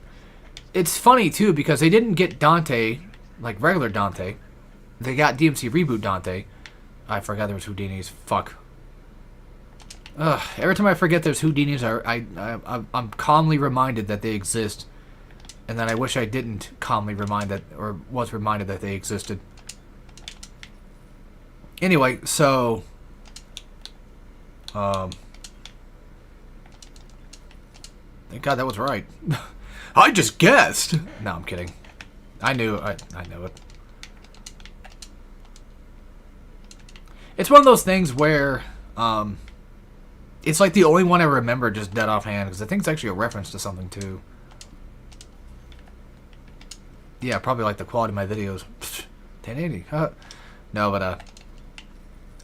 it's funny, too, because they didn't get Dante, like regular Dante. They got DMC Reboot Dante. I forgot there was Houdinis. Fuck. Ugh, every time I forget there's Houdinis, I'm calmly reminded that they exist. And then I wish I didn't calmly remind that, or was reminded that they existed. Anyway, so... thank God that was right. I just guessed! No, I'm kidding. I knew it. It's one of those things where, it's like the only one I remember just dead offhand, because I think it's actually a reference to something, too. Yeah, probably like the quality of my videos. 1080. No, but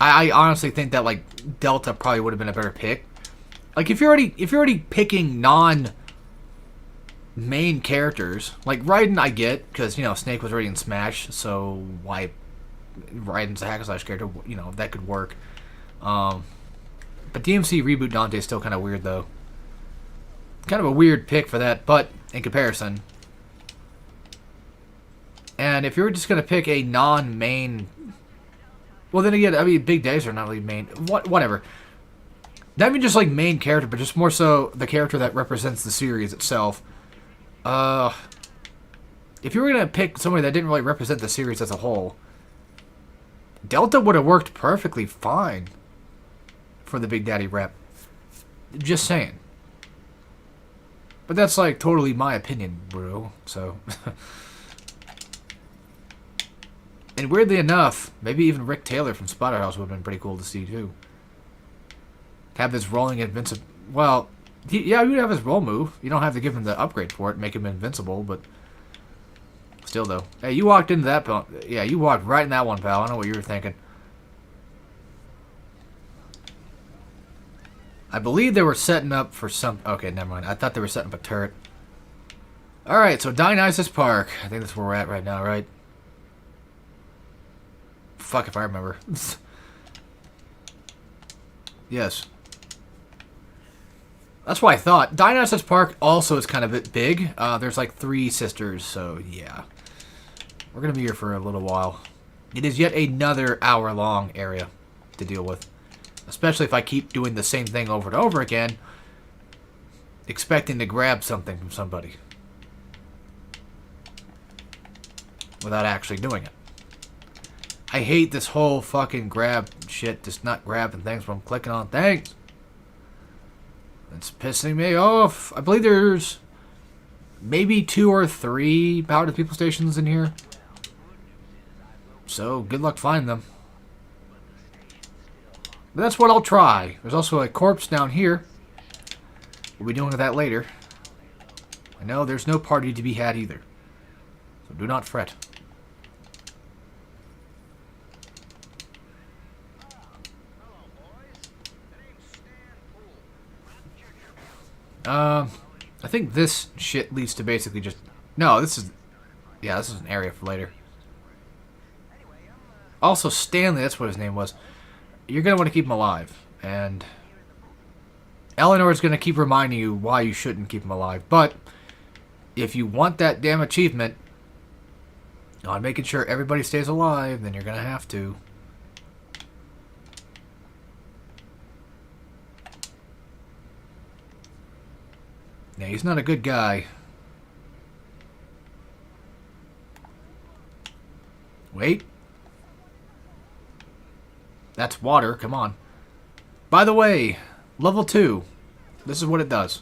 I honestly think that like Delta probably would have been a better pick. Like if you're already picking non-main characters, like Raiden, I get, because, you know, Snake was already in Smash, so why Raiden's a hack and slash character? You know, that could work. But DMC Reboot Dante is still kind of weird though. Kind of a weird pick for that, but in comparison. And if you were just going to pick a non-main... Well, then again, I mean, Big Daddies are not really main... Whatever. Not even just, like, main character, but just more so the character that represents the series itself. If you were going to pick somebody that didn't really represent the series as a whole, Delta would have worked perfectly fine for the Big Daddy rep. Just saying. But that's, like, totally my opinion, bro. So... And weirdly enough, maybe even Rick Taylor from Splatterhouse would have been pretty cool to see, too. Have this rolling invincible... Well, yeah, you would have his roll move. You don't have to give him the upgrade for it, make him invincible, but... Still, though. Hey, you walked into that... Yeah, you walked right in that one, pal. I know what you were thinking. I believe they were setting up for some... Okay, never mind. I thought they were setting up a turret. Alright, so Dionysus Park. I think that's where we're at right now, right? Fuck if I remember. Yes. That's what I thought. Dionysus Park also is kind of big. There's like 3 sisters, so yeah. We're going to be here for a little while. It is yet another hour-long area to deal with. Especially if I keep doing the same thing over and over again, expecting to grab something from somebody. Without actually doing it. I hate this whole fucking grab shit, just not grabbing things when I'm clicking on things. It's pissing me off. I believe there's maybe 2 or 3 Power to People stations in here. So, good luck finding them. But that's what I'll try. There's also a corpse down here. We'll be doing that later. I know there's no party to be had either. So do not fret. I think this shit leads to basically just... No, this is... Yeah, this is an area for later. Also, Stanley, that's what his name was. You're going to want to keep him alive. And Eleanor is going to keep reminding you why you shouldn't keep him alive. But if you want that damn achievement on making sure everybody stays alive, then you're going to have to. Yeah, he's not a good guy. Wait. That's water. Come on. By the way, level 2. This is what it does.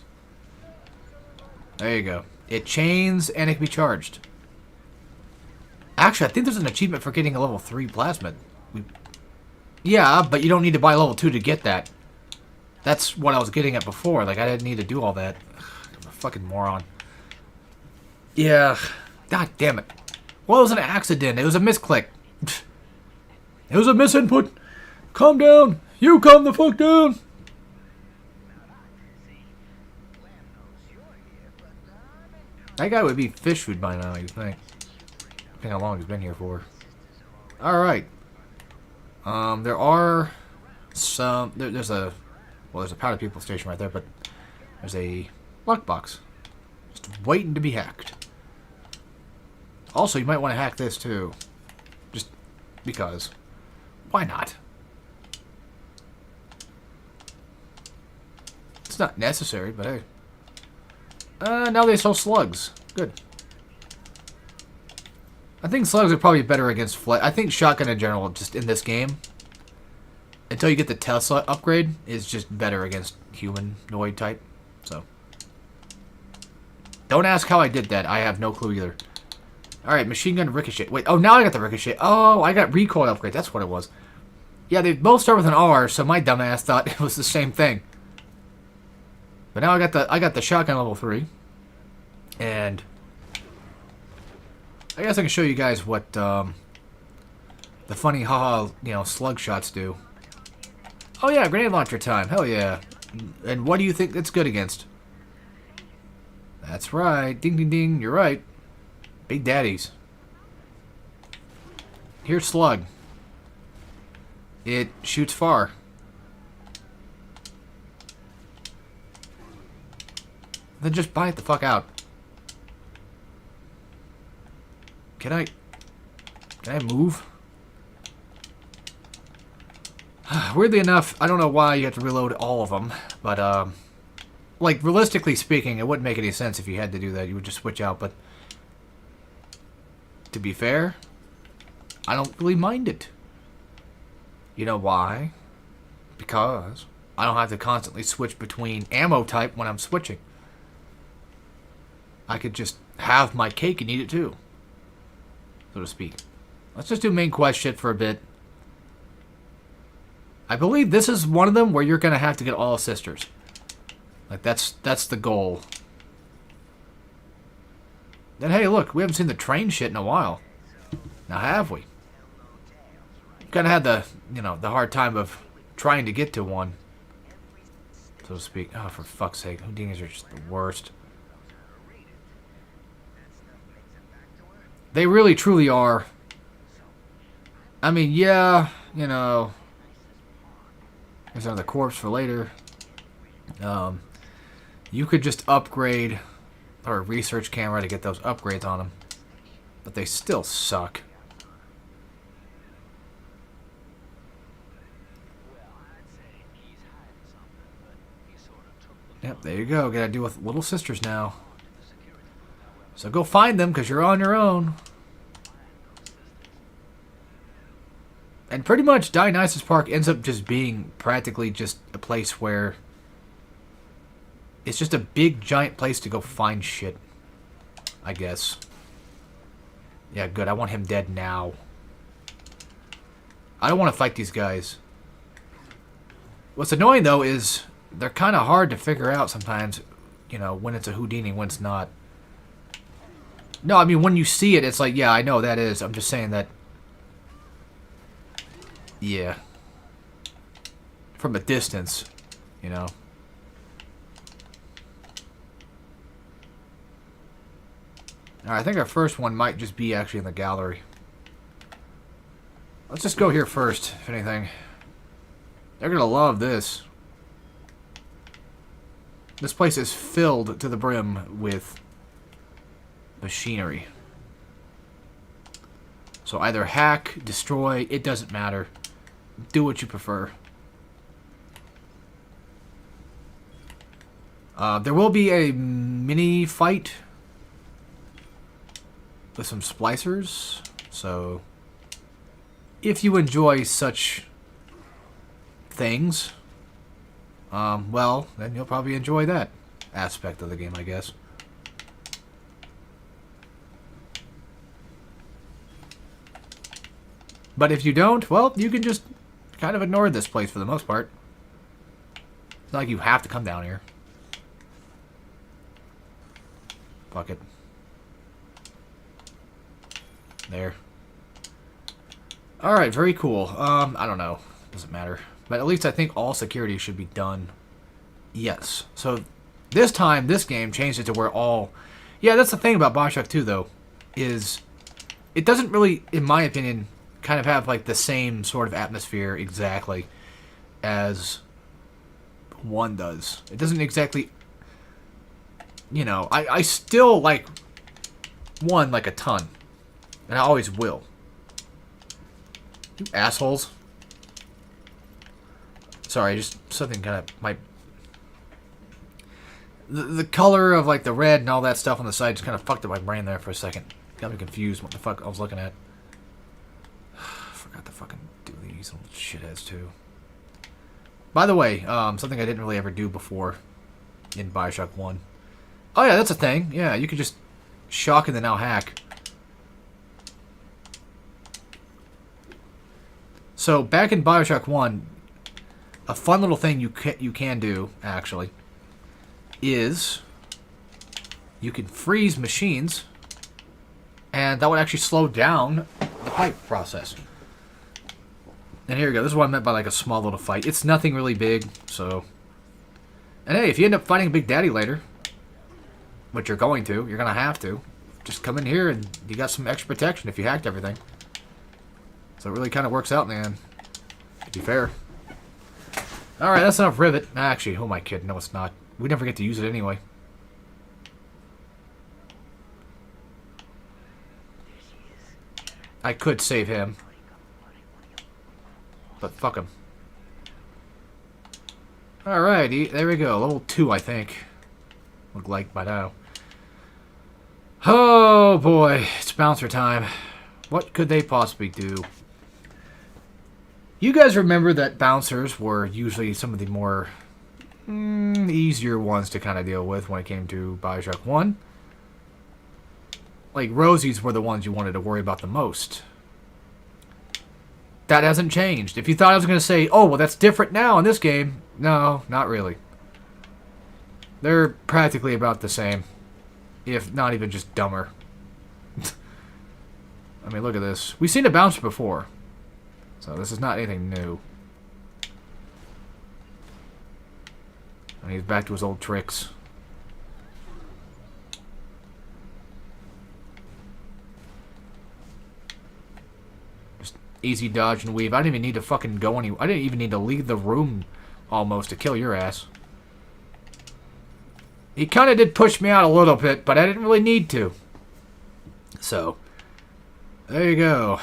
There you go. It chains and it can be charged. Actually, I think there's an achievement for getting a level 3 plasmid. Yeah, but you don't need to buy level 2 to get that. That's what I was getting at before. Like, I didn't need to do all that. I'm a fucking moron. Yeah. God damn it. Well, it was an accident. It was a misclick. It was a misinput. Calm down. You calm the fuck down. That guy would be fish food by now, you think. I think how long he's been here for. Alright. There are some... There's a... Well, there's a Powder People station right there, but there's a lockbox. Just waiting to be hacked. Also, you might want to hack this, too. Just because. Why not? It's not necessary, but hey. Now they sell slugs. Good. I think slugs are probably better against flesh. I think shotgun in general, just in this game, until you get the Tesla upgrade, is just better against humanoid type. So. Don't ask how I did that. I have no clue either. Alright, machine gun ricochet. Wait, oh, now I got the ricochet. Oh, I got recoil upgrade. That's what it was. Yeah, they both start with an R, so my dumbass thought it was the same thing. But now I got the shotgun level 3. And I guess I can show you guys what the funny haha, slug shots do. Oh yeah, grenade launcher time. Hell yeah. And what do you think it's good against? That's right. Ding ding ding, you're right. Big daddies. Here's slug. It shoots far. Then just buy it the fuck out. Can I? Can I move? Weirdly enough, I don't know why you have to reload all of them, but, like, realistically speaking, it wouldn't make any sense if you had to do that. You would just switch out, but to be fair, I don't really mind it. You know why? Because I don't have to constantly switch between ammo type when I'm switching. I could just have my cake and eat it too, so to speak. Let's just do main quest shit for a bit. I believe this is one of them where you're going to have to get all sisters. Like, that's the goal. Then, hey, look, we haven't seen the train shit in a while. Now, have we? Kind of had the, you know, the hard time of trying to get to one, so to speak. Oh, for fuck's sake. Houdinis are just the worst. They really, truly are. I mean, yeah, you know, there's another corpse for later. You could just upgrade or research camera to get those upgrades on them, but they still suck. Yep, there you go. Gotta deal with little sisters now. So go find them, because you're on your own. And pretty much Dionysus Park ends up just being practically just a place where it's just a big giant place to go find shit, I guess. Yeah, good. I want him dead now. I don't want to fight these guys. What's annoying, though, is they're kind of hard to figure out sometimes, you know, when it's a Houdini, when it's not. No, I mean, when you see it, it's like, yeah, I know that is. I'm just saying that. Yeah. From a distance, you know. Alright, I think our first one might just be actually in the gallery. Let's just go here first, if anything. They're gonna love this. This place is filled to the brim with machinery. So either hack, destroy, it doesn't matter. Do what you prefer. There will be a mini fight with some splicers. So if you enjoy such things, well, then you'll probably enjoy that aspect of the game, I guess. But if you don't, well, you can just kind of ignore this place for the most part. It's not like you have to come down here. Fuck it. There. Alright, very cool. I don't know. Doesn't matter. But at least I think all security should be done. Yes. So, this time, this game changed it to where all... Yeah, that's the thing about BioShock 2, though, is it doesn't really, in my opinion, kind of have, like, the same sort of atmosphere exactly as 1 does. It doesn't exactly... You know, I still like 1 like a ton. And I always will. You assholes. Sorry, just something kind of... my the color of, like, the red and all that stuff on the side just kind of fucked up my brain there for a second. Got me confused what the fuck I was looking at. Forgot to fucking do these little shitheads, too. By the way, something I didn't really ever do before in BioShock 1. Oh, yeah, that's a thing. Yeah, you could just shock and then now hack. So, back in BioShock 1, a fun little thing you can do, actually, is you can freeze machines, and that would actually slow down the pipe process. And here we go. This is what I meant by, like, a small little fight. It's nothing really big, so... And hey, if you end up fighting Big Daddy later, which you're going to, you're going to have to, just come in here and you got some extra protection if you hacked everything. So it really kind of works out, man. To be fair. Alright, that's enough Rivet. Actually, who am I kidding? No, it's not. We never get to use it anyway. I could save him. But fuck him. Alrighty, there we go. Level 2, I think. Look like by now. Oh boy, it's bouncer time. What could they possibly do? You guys remember that bouncers were usually some of the more easier ones to kind of deal with when it came to BioShock 1. Like, Rosies were the ones you wanted to worry about the most. That hasn't changed. If you thought I was going to say, oh, well, that's different now in this game. No, not really. They're practically about the same. If not even just dumber. I mean, look at this. We've seen a bouncer before. So this is not anything new. And he's back to his old tricks. Just easy dodge and weave. I didn't even need to fucking go anywhere. I didn't even need to leave the room almost to kill your ass. He kind of did push me out a little bit, but I didn't really need to. So, there you go.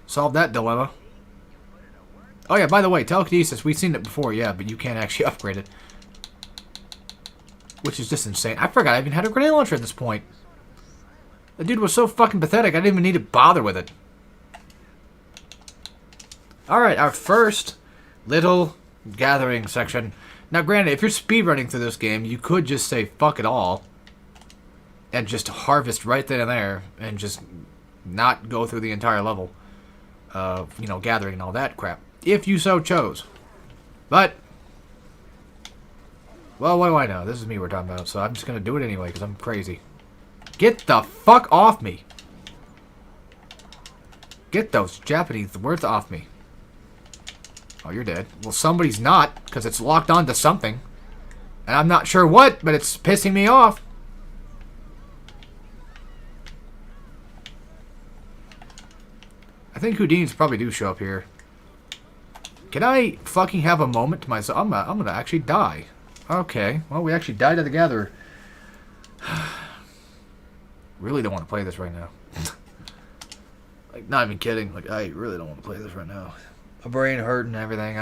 Solved that dilemma. Oh yeah, by the way, telekinesis, we've seen it before, yeah, but you can't actually upgrade it. Which is just insane. I forgot I even had a grenade launcher at this point. The dude was so fucking pathetic, I didn't even need to bother with it. Alright, our first little gathering section. Now, granted, if you're speedrunning through this game, you could just say, fuck it all. And just harvest right then and there. And just not go through the entire level. Of, you know, gathering and all that crap. If you so chose. But, well, what do I know? This is me we're talking about. So I'm just going to do it anyway, because I'm crazy. Get the fuck off me. Get those Japanese words off me. Oh, you're dead. Well, somebody's not, because it's locked onto something. And I'm not sure what, but it's pissing me off. I think Houdini's probably do show up here. Can I fucking have a moment to myself? I'm gonna actually die. Okay. Well, we actually died of the Gatherer. Really don't want to play this right now. Like, not even kidding. Like, I really don't want to play this right now. My brain hurting and everything.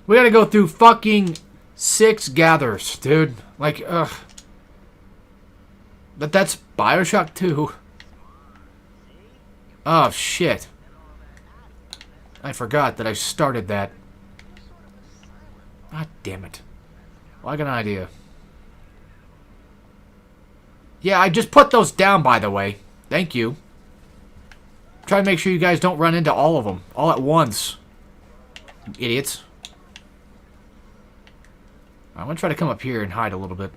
We gotta go through fucking 6 gatherers, dude. Like, ugh. But that's BioShock 2. Oh, shit. I forgot that I started that. God damn it. Well, I got an idea. Yeah, I just put those down, by the way. Thank you. Try to make sure you guys don't run into all of them. All at once. Idiots. I'm going to try to come up here and hide a little bit.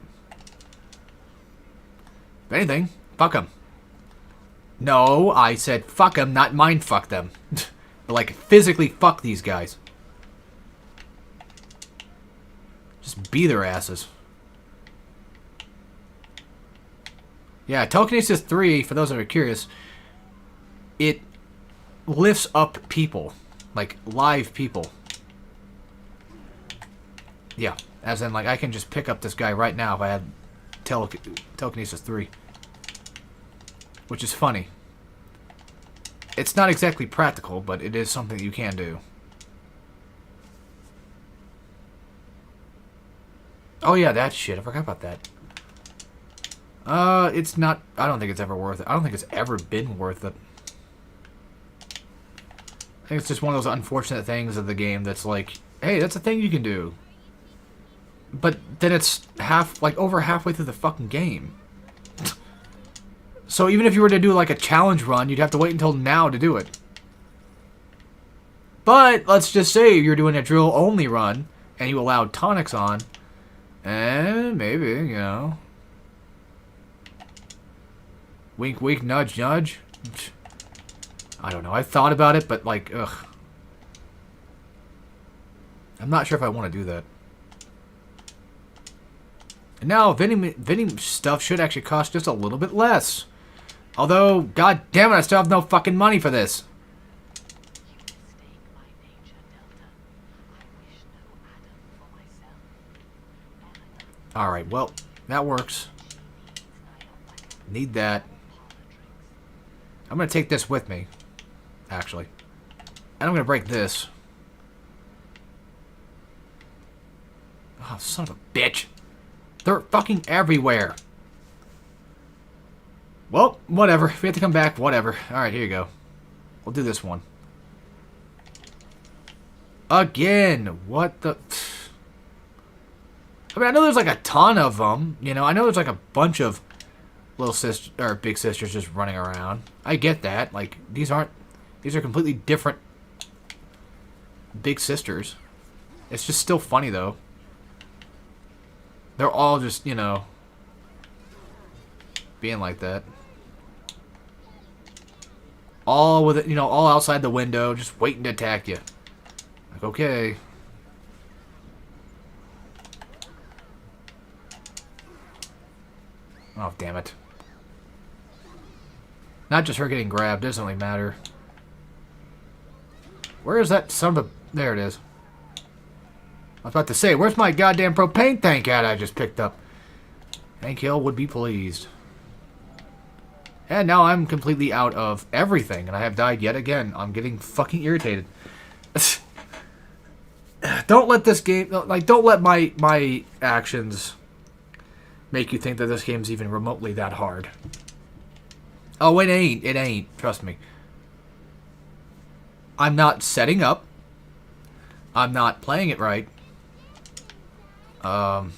If anything, fuck them. No, I said fuck them, not mind fuck them. But like, physically fuck these guys. Just be their asses. Yeah, Telekinesis 3, for those that are curious, it lifts up people. Like, live people. Yeah, as in, like, I can just pick up this guy right now if I had Telekinesis 3. Which is funny. It's not exactly practical, but it is something you can do. Oh yeah, that shit. I forgot about that. It's not... I don't think it's ever worth it. I don't think it's ever been worth it. I think it's just one of those unfortunate things of the game that's like, hey, that's a thing you can do. But then it's over halfway through the fucking game. So even if you were to do like a challenge run, you'd have to wait until now to do it. But let's just say you're doing a drill only run and you allowed tonics on, and maybe, you know, wink wink nudge nudge. I don't know. I thought about it, but like, ugh. I'm not sure if I want to do that. And now vending stuff should actually cost just a little bit less. Although, god damn it, I still have no fucking money for this. Alright, well, that works. Need that. I'm going to take this with me. actually. And I'm gonna break this. Oh, son of a bitch. They're fucking everywhere. Well, whatever. If we have to come back, whatever. Alright, here you go. We'll do this one. Again! What the... I mean, I know there's like a ton of them. You know, I know there's like a bunch of little sisters, or big sisters just running around. I get that. Like, these are completely different big sisters. It's just still funny, though. They're all just, you know, being like that. All with it, you know, all outside the window, just waiting to attack you. Like, okay. Oh, damn it. Not just her getting grabbed, doesn't really matter. Where is that son of a... There it is. I was about to say, where's my goddamn propane tank at I just picked up? Hank Hill would be pleased. And now I'm completely out of everything, and I have died yet again. I'm getting fucking irritated. Don't let this game... Like, don't let my actions make you think that this game's even remotely that hard. Oh, it ain't. It ain't. Trust me. I'm not setting up. I'm not playing it right. I'm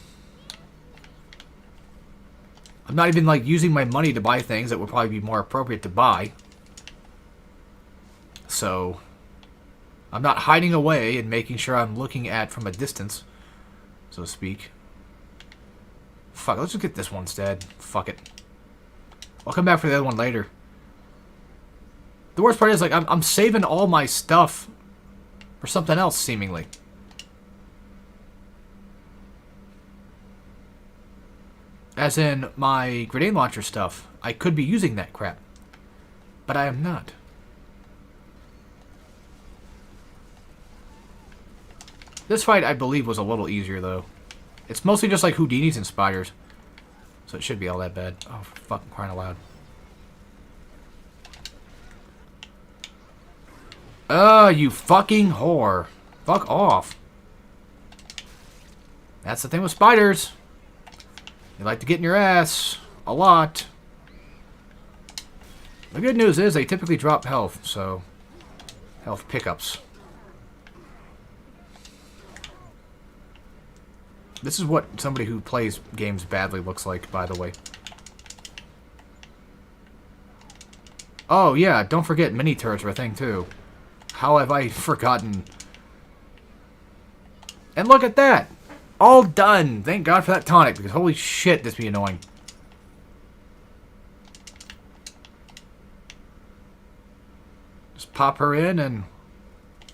not even, like, using my money to buy things that would probably be more appropriate to buy. So, I'm not hiding away and making sure I'm looking at from a distance, so to speak. Fuck, let's just get this one instead. Fuck it. I'll come back for the other one later. The worst part is, like, I'm saving all my stuff for something else, seemingly. As in, my grenade launcher stuff. I could be using that crap. But I am not. This fight, I believe, was a little easier, though. It's mostly just like Houdinis and spiders. So it should be all that bad. Oh, for fucking crying aloud. You fucking whore. Fuck off. That's the thing with spiders. They like to get in your ass. A lot. The good news is they typically drop health, so... Health pickups. This is what somebody who plays games badly looks like, by the way. Oh, yeah, don't forget mini turrets are a thing, too. How have I forgotten? And look at that! All done! Thank God for that tonic, because holy shit, this be annoying. Just pop her in and...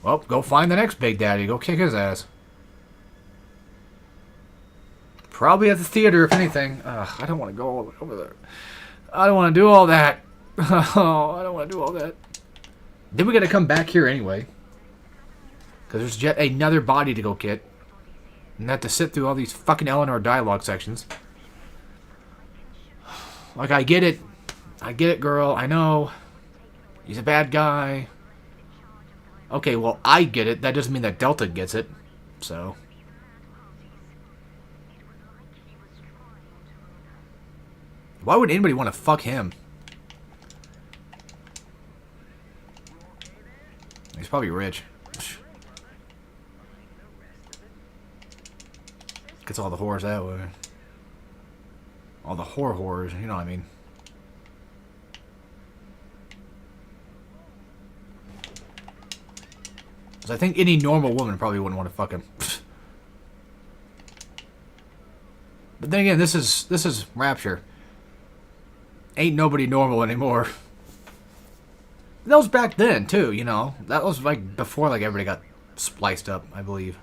Well, go find the next Big Daddy. Go kick his ass. Probably at the theater, if anything. Ugh, I don't want to go all the way over there. I don't want to do all that. Oh, I don't want to do all that. Then we got to come back here anyway. Because there's yet another body to go get. And have to sit through all these fucking Eleanor dialogue sections. Like, I get it. I get it, girl. I know. He's a bad guy. Okay, well, I get it. That doesn't mean that Delta gets it. So... Why would anybody want to fuck him? He's probably rich. Gets all the whores that way. All the whores, you know what I mean. Because I think any normal woman probably wouldn't want to fuck him. But then again, this is Rapture. Ain't nobody normal anymore. That was back then, too, you know. That was, like, before, like, everybody got spliced up, I believe.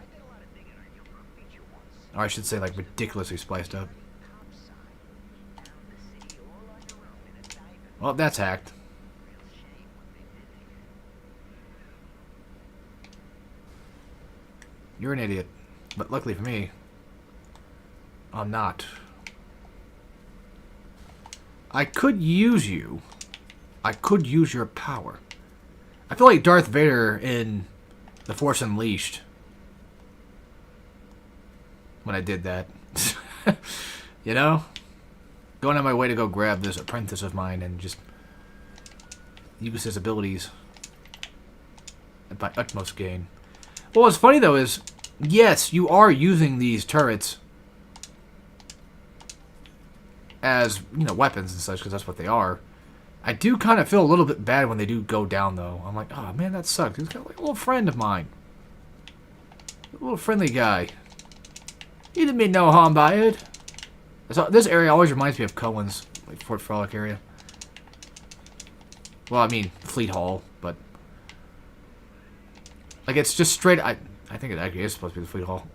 Or I should say, like, ridiculously spliced up. Well, that's hacked. You're an idiot. But luckily for me, I'm not. I could use you. I could use your power. I feel like Darth Vader in The Force Unleashed when I did that. You know? Going on my way to go grab this apprentice of mine and just use his abilities at my utmost gain. Well, what's funny, though, is, yes, you are using these turrets as, you know, weapons and such, because that's what they are. I do kind of feel a little bit bad when they do go down, though. I'm like, oh, man, that sucks. He's got like a little friend of mine. A little friendly guy. He didn't mean no harm by it. So this area always reminds me of Cohen's, like, Fort Frolic area. Well, I mean, Fleet Hall, but... like, it's just straight... I think it actually is supposed to be the Fleet Hall.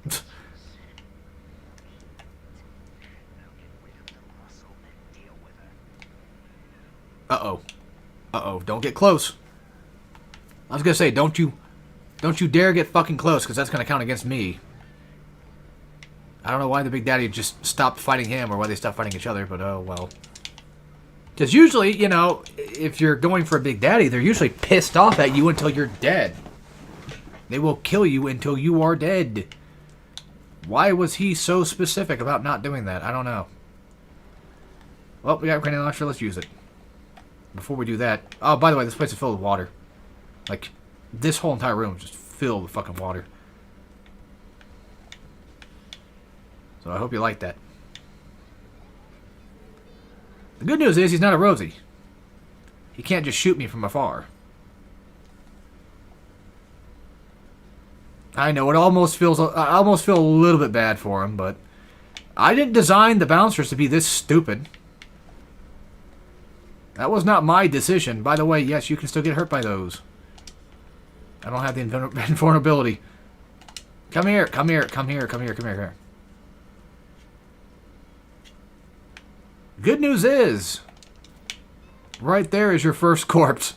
Uh-oh. Uh-oh, don't get close. I was gonna say, don't you dare get fucking close, because that's gonna count against me. I don't know why the Big Daddy just stopped fighting him, or why they stopped fighting each other, but oh well. Because usually, you know, if you're going for a Big Daddy, they're usually pissed off at you until you're dead. They will kill you until you are dead. Why was he so specific about not doing that? I don't know. Well, we got a grenade launcher, let's use it. Before we do that... oh, by the way, this place is filled with water. Like, this whole entire room is just filled with fucking water. So I hope you like that. The good news is he's not a Rosie. He can't just shoot me from afar. I know, it almost feels... I almost feel a little bit bad for him, but... I didn't design the bouncers to be this stupid. That was not my decision. By the way, yes, you can still get hurt by those. I don't have the invulnerability. Come here, come here, come here, come here, come here, come here. Good news is, right there is your first corpse.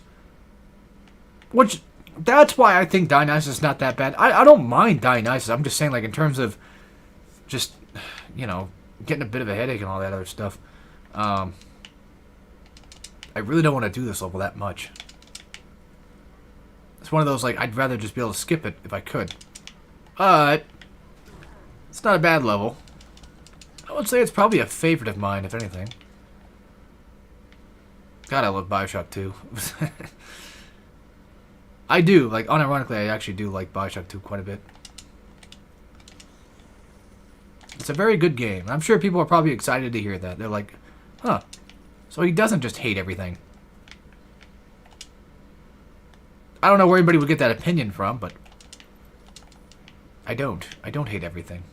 Which, that's why I think Dionysus is not that bad. I don't mind Dionysus. I'm just saying, like, in terms of just, you know, getting a bit of a headache and all that other stuff. I really don't want to do this level that much. It's one of those, like, I'd rather just be able to skip it if I could. But it's not a bad level. I would say it's probably a favorite of mine, if anything. God, I love BioShock 2. I do. Like, unironically, I actually do like BioShock 2 quite a bit. It's a very good game. I'm sure people are probably excited to hear that. They're like, huh. So he doesn't just hate everything. I don't know where anybody would get that opinion from, but... I don't. I don't hate everything.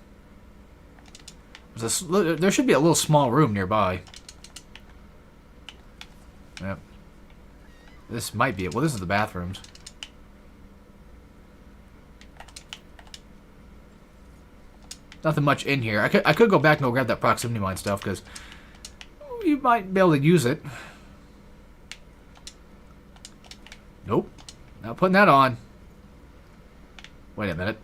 There should be a little small room nearby. Yep. This might be it. Well, this is the bathrooms. Nothing much in here. I could go back and go grab that proximity mine stuff, because you might be able to use it. Nope. Not putting that on. Wait a minute.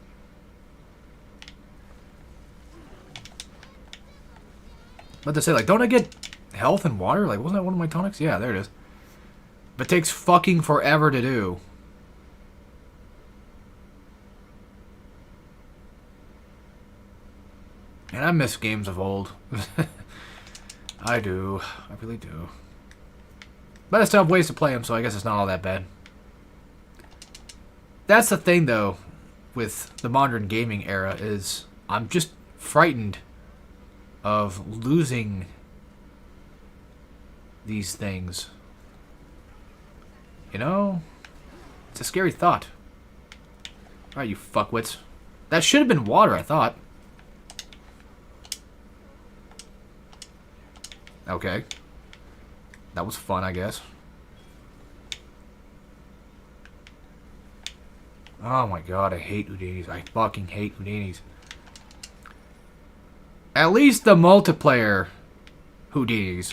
But to say, like, don't I get health and water? Like, wasn't that one of my tonics? Yeah, there it is. But it takes fucking forever to do. And I miss games of old. I do. I really do. But I still have ways to play them, so I guess it's not all that bad. That's the thing, though, with the modern gaming era, is I'm just frightened of losing these things. You know? It's a scary thought. Alright, you fuckwits. That should have been water, I thought. Okay. That was fun, I guess. Oh my god, I hate Houdinis. I fucking hate Houdinis. At least the multiplayer Houdinis.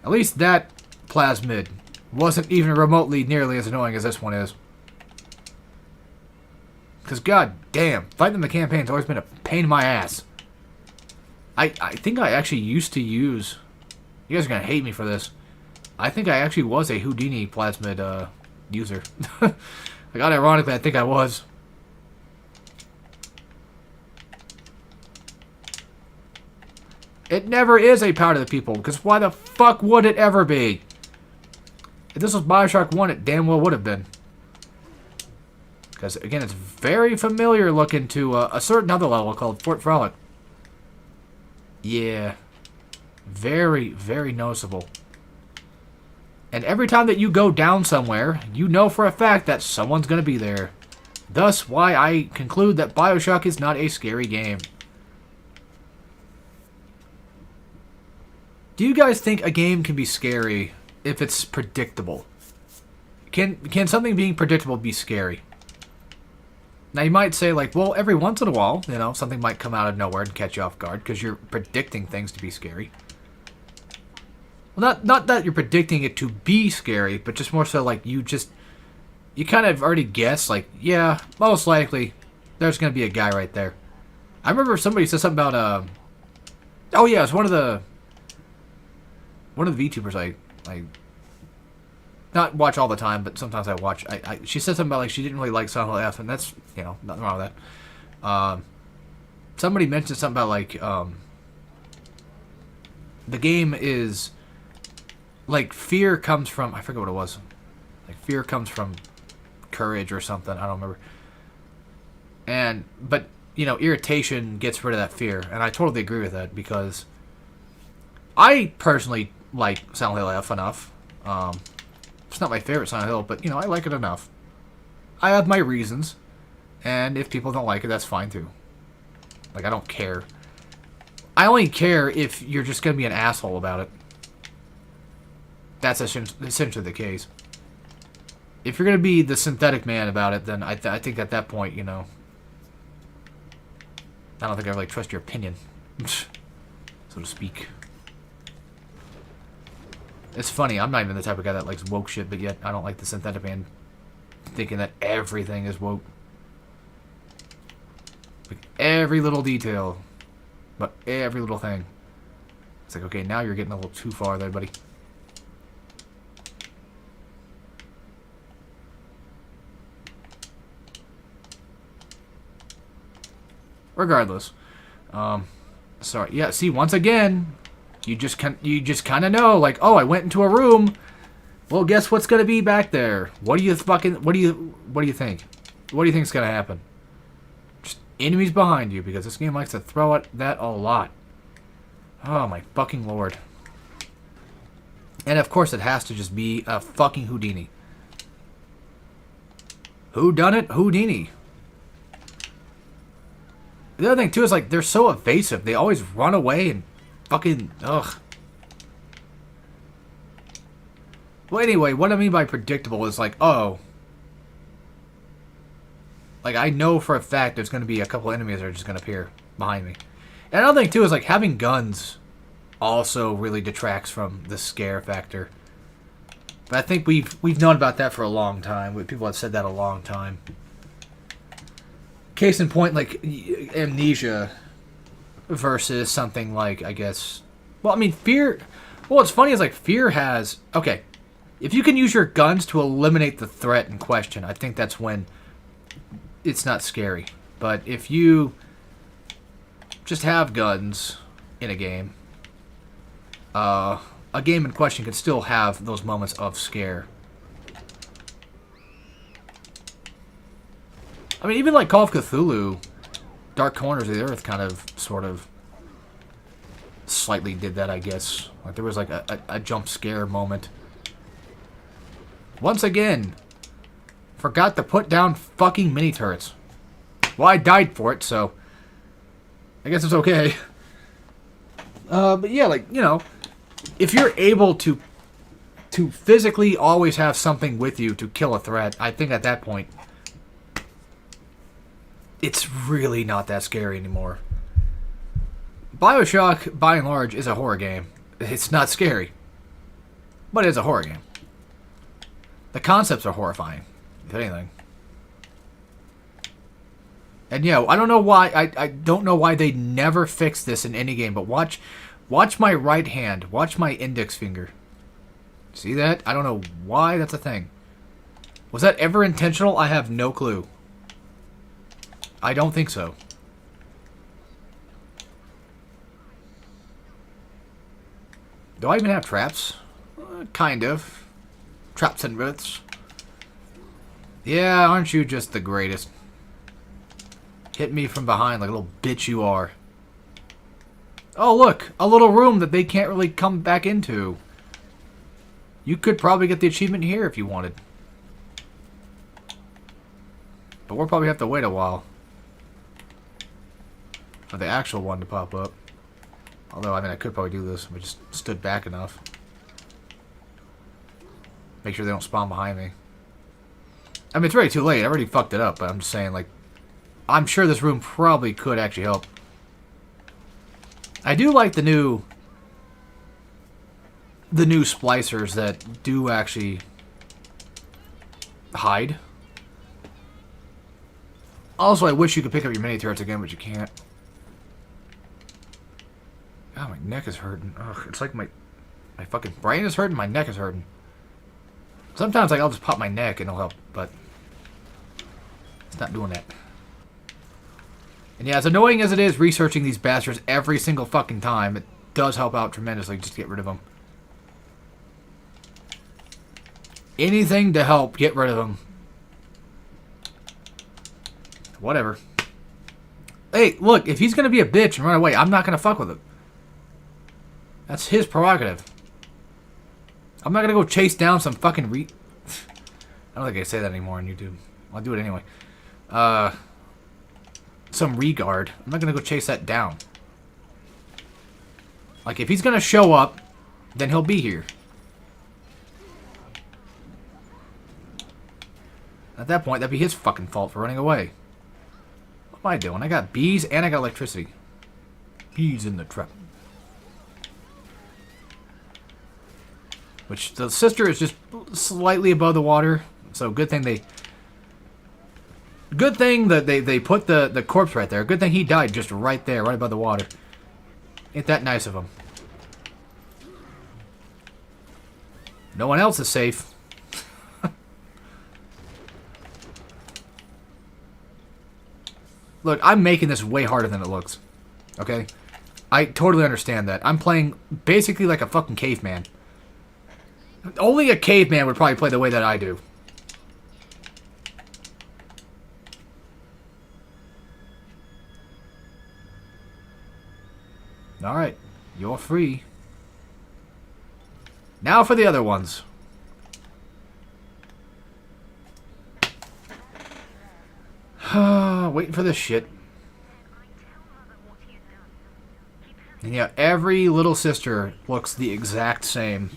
At least that plasmid wasn't even remotely nearly as annoying as this one is. Because god damn, fighting in the campaign's always been a pain in my ass. I think I actually used to use... You guys are going to hate me for this. I think I actually was a Houdini plasmid user. Like, unironically, I think I was. It never is a power to the people, because why the fuck would it ever be? If this was BioShock 1, it damn well would have been. Because, again, it's very familiar looking to a certain other level called Fort Frolic. Yeah. Very, very noticeable. And every time that you go down somewhere, you know for a fact that someone's going to be there. Thus, why I conclude that BioShock is not a scary game. Do you guys think a game can be scary if it's predictable? Can something being predictable be scary? Now, you might say, like, well, every once in a while, you know, something might come out of nowhere and catch you off guard because you're predicting things to be scary. Well, not that you're predicting it to be scary, but just more so, like, you kind of already guess, like, yeah, most likely there's going to be a guy right there. I remember somebody said something about, oh, yeah, it's one of the VTubers I not watch all the time, but sometimes I watch. She said something about, like, she didn't really like Silent Hill F, and that's, you know, nothing wrong with that. Somebody mentioned something about, like, the game is, like, fear comes from, I forget what it was. Like, fear comes from courage or something. I don't remember. But, you know, irritation gets rid of that fear, and I totally agree with that, because I personally like Silent Hill F enough. It's not my favorite Silent Hill, but, you know, I like it enough. I have my reasons, and if people don't like it, that's fine too. Like, I don't care. I only care if you're just going to be an asshole about it. That's essentially the case. If you're going to be the synthetic man about it, then I think at that point, you know, I don't think I really trust your opinion, so to speak. It's funny, I'm not even the type of guy that likes woke shit, but yet I don't like the synthetic man thinking that everything is woke. Like, every little detail, but every little thing. It's like, okay, now you're getting a little too far there, buddy. Regardless, sorry. Yeah, see, once again, you just kind of know, like, oh, I went into a room. Well, guess what's gonna be back there? What do you think? What do you think is gonna happen? Just enemies behind you, because this game likes to throw at that a lot. Oh my fucking lord! And of course, it has to just be a fucking Houdini. Who done it? Houdini. The other thing, too, is, like, they're so evasive. They always run away and fucking... Ugh. Well, anyway, what I mean by predictable is, like, oh... Like, I know for a fact there's going to be a couple enemies that are just going to appear behind me. And another thing, too, is, like, having guns also really detracts from the scare factor. But I think we've known about that for a long time. People have said that a long time. Case in point, like, Amnesia versus something like, I guess... Well, I mean, Fear... Well, what's funny is, like, Fear has... Okay, if you can use your guns to eliminate the threat in question, I think that's when it's not scary. But if you just have guns in a game in question can still have those moments of scare. I mean, even like Call of Cthulhu, Dark Corners of the Earth kind of, sort of, slightly did that, I guess. Like, there was like a jump scare moment. Once again, forgot to put down fucking mini turrets. Well, I died for it, so I guess it's okay. But yeah, like, you know, if you're able to physically always have something with you to kill a threat, I think at that point, it's really not that scary anymore. BioShock, by and large, is a horror game. It's not scary, but it's a horror game. The concepts are horrifying, if anything. And yeah, I don't know why. I don't know why they never fix this in any game. But watch my right hand. Watch my index finger. See that? I don't know why that's a thing. Was that ever intentional? I have no clue. I don't think so. Do I even have traps? Kind of. Traps and roots. Yeah, aren't you just the greatest? Hit me from behind like a little bitch you are. Oh, look! A little room that they can't really come back into. You could probably get the achievement here if you wanted. But we'll probably have to wait a while for the actual one to pop up. Although, I mean, I could probably do this if I just stood back enough. Make sure they don't spawn behind me. I mean, it's already too late. I already fucked it up, but I'm just saying, like, I'm sure this room probably could actually help. I do like the new splicers that do actually hide. Also, I wish you could pick up your mini turrets again, but you can't. God, my neck is hurting. Ugh, it's like my fucking brain is hurting, my neck is hurting. Sometimes, like, I'll just pop my neck and it'll help, but it's not doing that. And yeah, as annoying as it is researching these bastards every single fucking time, it does help out tremendously just to get rid of them. Anything to help get rid of them. Whatever. Hey, look, if he's gonna be a bitch and run away, I'm not gonna fuck with him. That's his prerogative. I'm not gonna go chase down some fucking I don't think I say that anymore on YouTube. I'll do it anyway. Some regard. I'm not gonna go chase that down. Like, if he's gonna show up, then he'll be here. At that point, that'd be his fucking fault for running away. What am I doing? I got bees and I got electricity. Bees in the trap. Which, the sister is just slightly above the water. So, good thing they... Good thing that they put the corpse right there. Good thing he died just right there, right above the water. Ain't that nice of him. No one else is safe. Look, I'm making this way harder than it looks. Okay? I totally understand that. I'm playing basically like a fucking caveman. Only a caveman would probably play the way that I do. Alright. You're free. Now for the other ones. Waiting for this shit. And yeah, every little sister looks the exact same.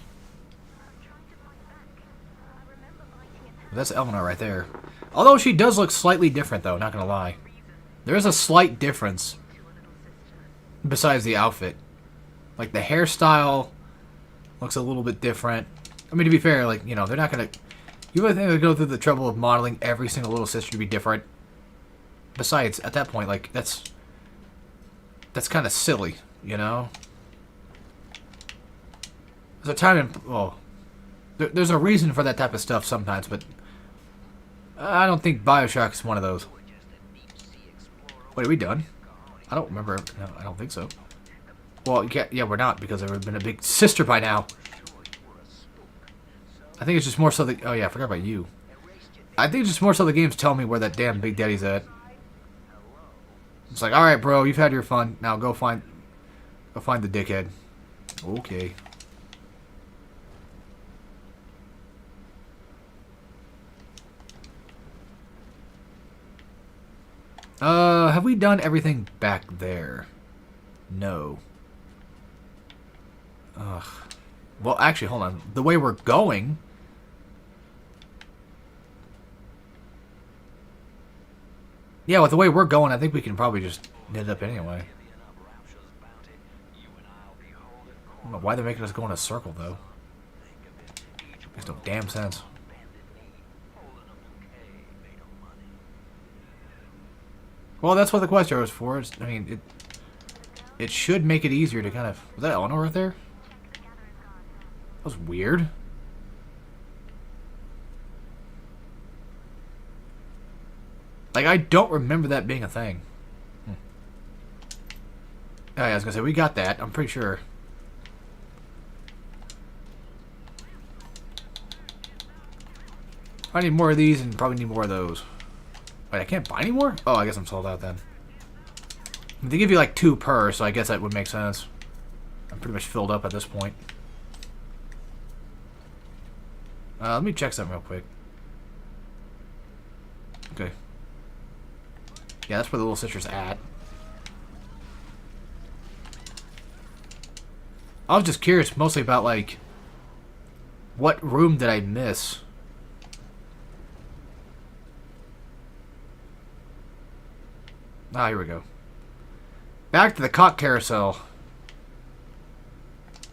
That's Eleanor right there. Although she does look slightly different, though, not gonna lie. There is a slight difference. Besides the outfit. Like, the hairstyle looks a little bit different. I mean, to be fair, like, you know, they're not gonna... You really think they go through the trouble of modeling every single little sister to be different? Besides, at that point, like, that's kind of silly, you know? There's a time in... Well, there's a reason for that type of stuff sometimes, but... I don't think BioShock is one of those. Wait, are we done? I don't remember. No, I don't think so. Well, yeah, we're not, because there would have been a big sister by now. I think it's just more so that... Oh, yeah, I forgot about you. I think it's just more so the game's telling me where that damn Big Daddy's at. It's like, alright, bro, you've had your fun. Now go find the dickhead. Okay. Have we done everything back there? No. Ugh. Well, actually, hold on. The way we're going... Yeah, with the way we're going, I think we can probably just knit it up anyway. I don't know why they're making us go in a circle, though. Makes no damn sense. Well, that's what the quest area was for. I mean, it should make it easier to kind of... Was that Eleanor right there? That was weird. Like, I don't remember that being a thing. Oh, yeah, I was gonna say, we got that. I'm pretty sure. I need more of these and probably need more of those. Wait, I can't buy any more? Oh, I guess I'm sold out then. They give you like 2 per, so I guess that would make sense. I'm pretty much filled up at this point. Let me check something real quick. Okay. Yeah, that's where the little sister's at. I was just curious mostly about, like, what room did I miss? Ah, here we go. Back to the cock carousel.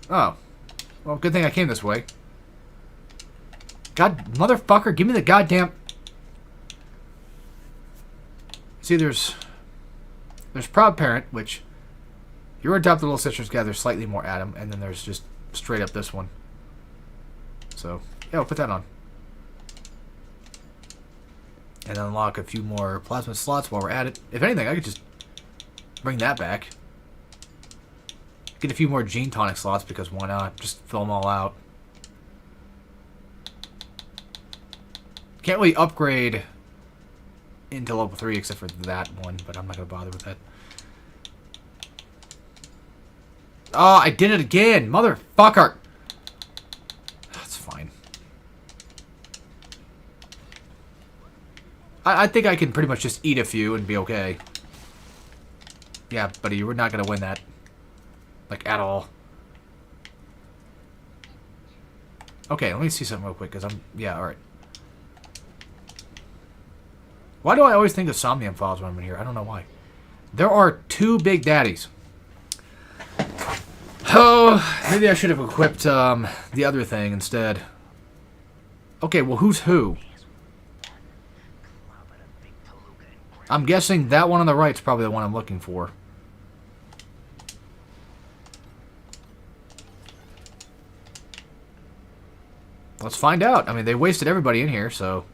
Oh. Well, good thing I came this way. God, motherfucker, give me the goddamn... See, there's Proud Parent, which... Your adopted little sisters gather slightly more Atom, and then there's just straight up this one. So, yeah, we'll put that on. And unlock a few more plasma slots while we're at it. If anything, I could just bring that back. Get a few more gene tonic slots, because why not? Just fill them all out. Can't really upgrade into level 3 except for that one, but I'm not going to bother with that. Oh, I did it again! Motherfucker! That's fine. I think I can pretty much just eat a few and be okay. Yeah, buddy, you were not going to win that. Like, at all. Okay, let me see something real quick, because I'm... Yeah, alright. Why do I always think of Somnium Files when I'm in here? I don't know why. There are 2 Big Daddies. Oh, maybe I should have equipped the other thing instead. Okay, well, who's who? I'm guessing that one on the right is probably the one I'm looking for. Let's find out. I mean, they wasted everybody in here, so...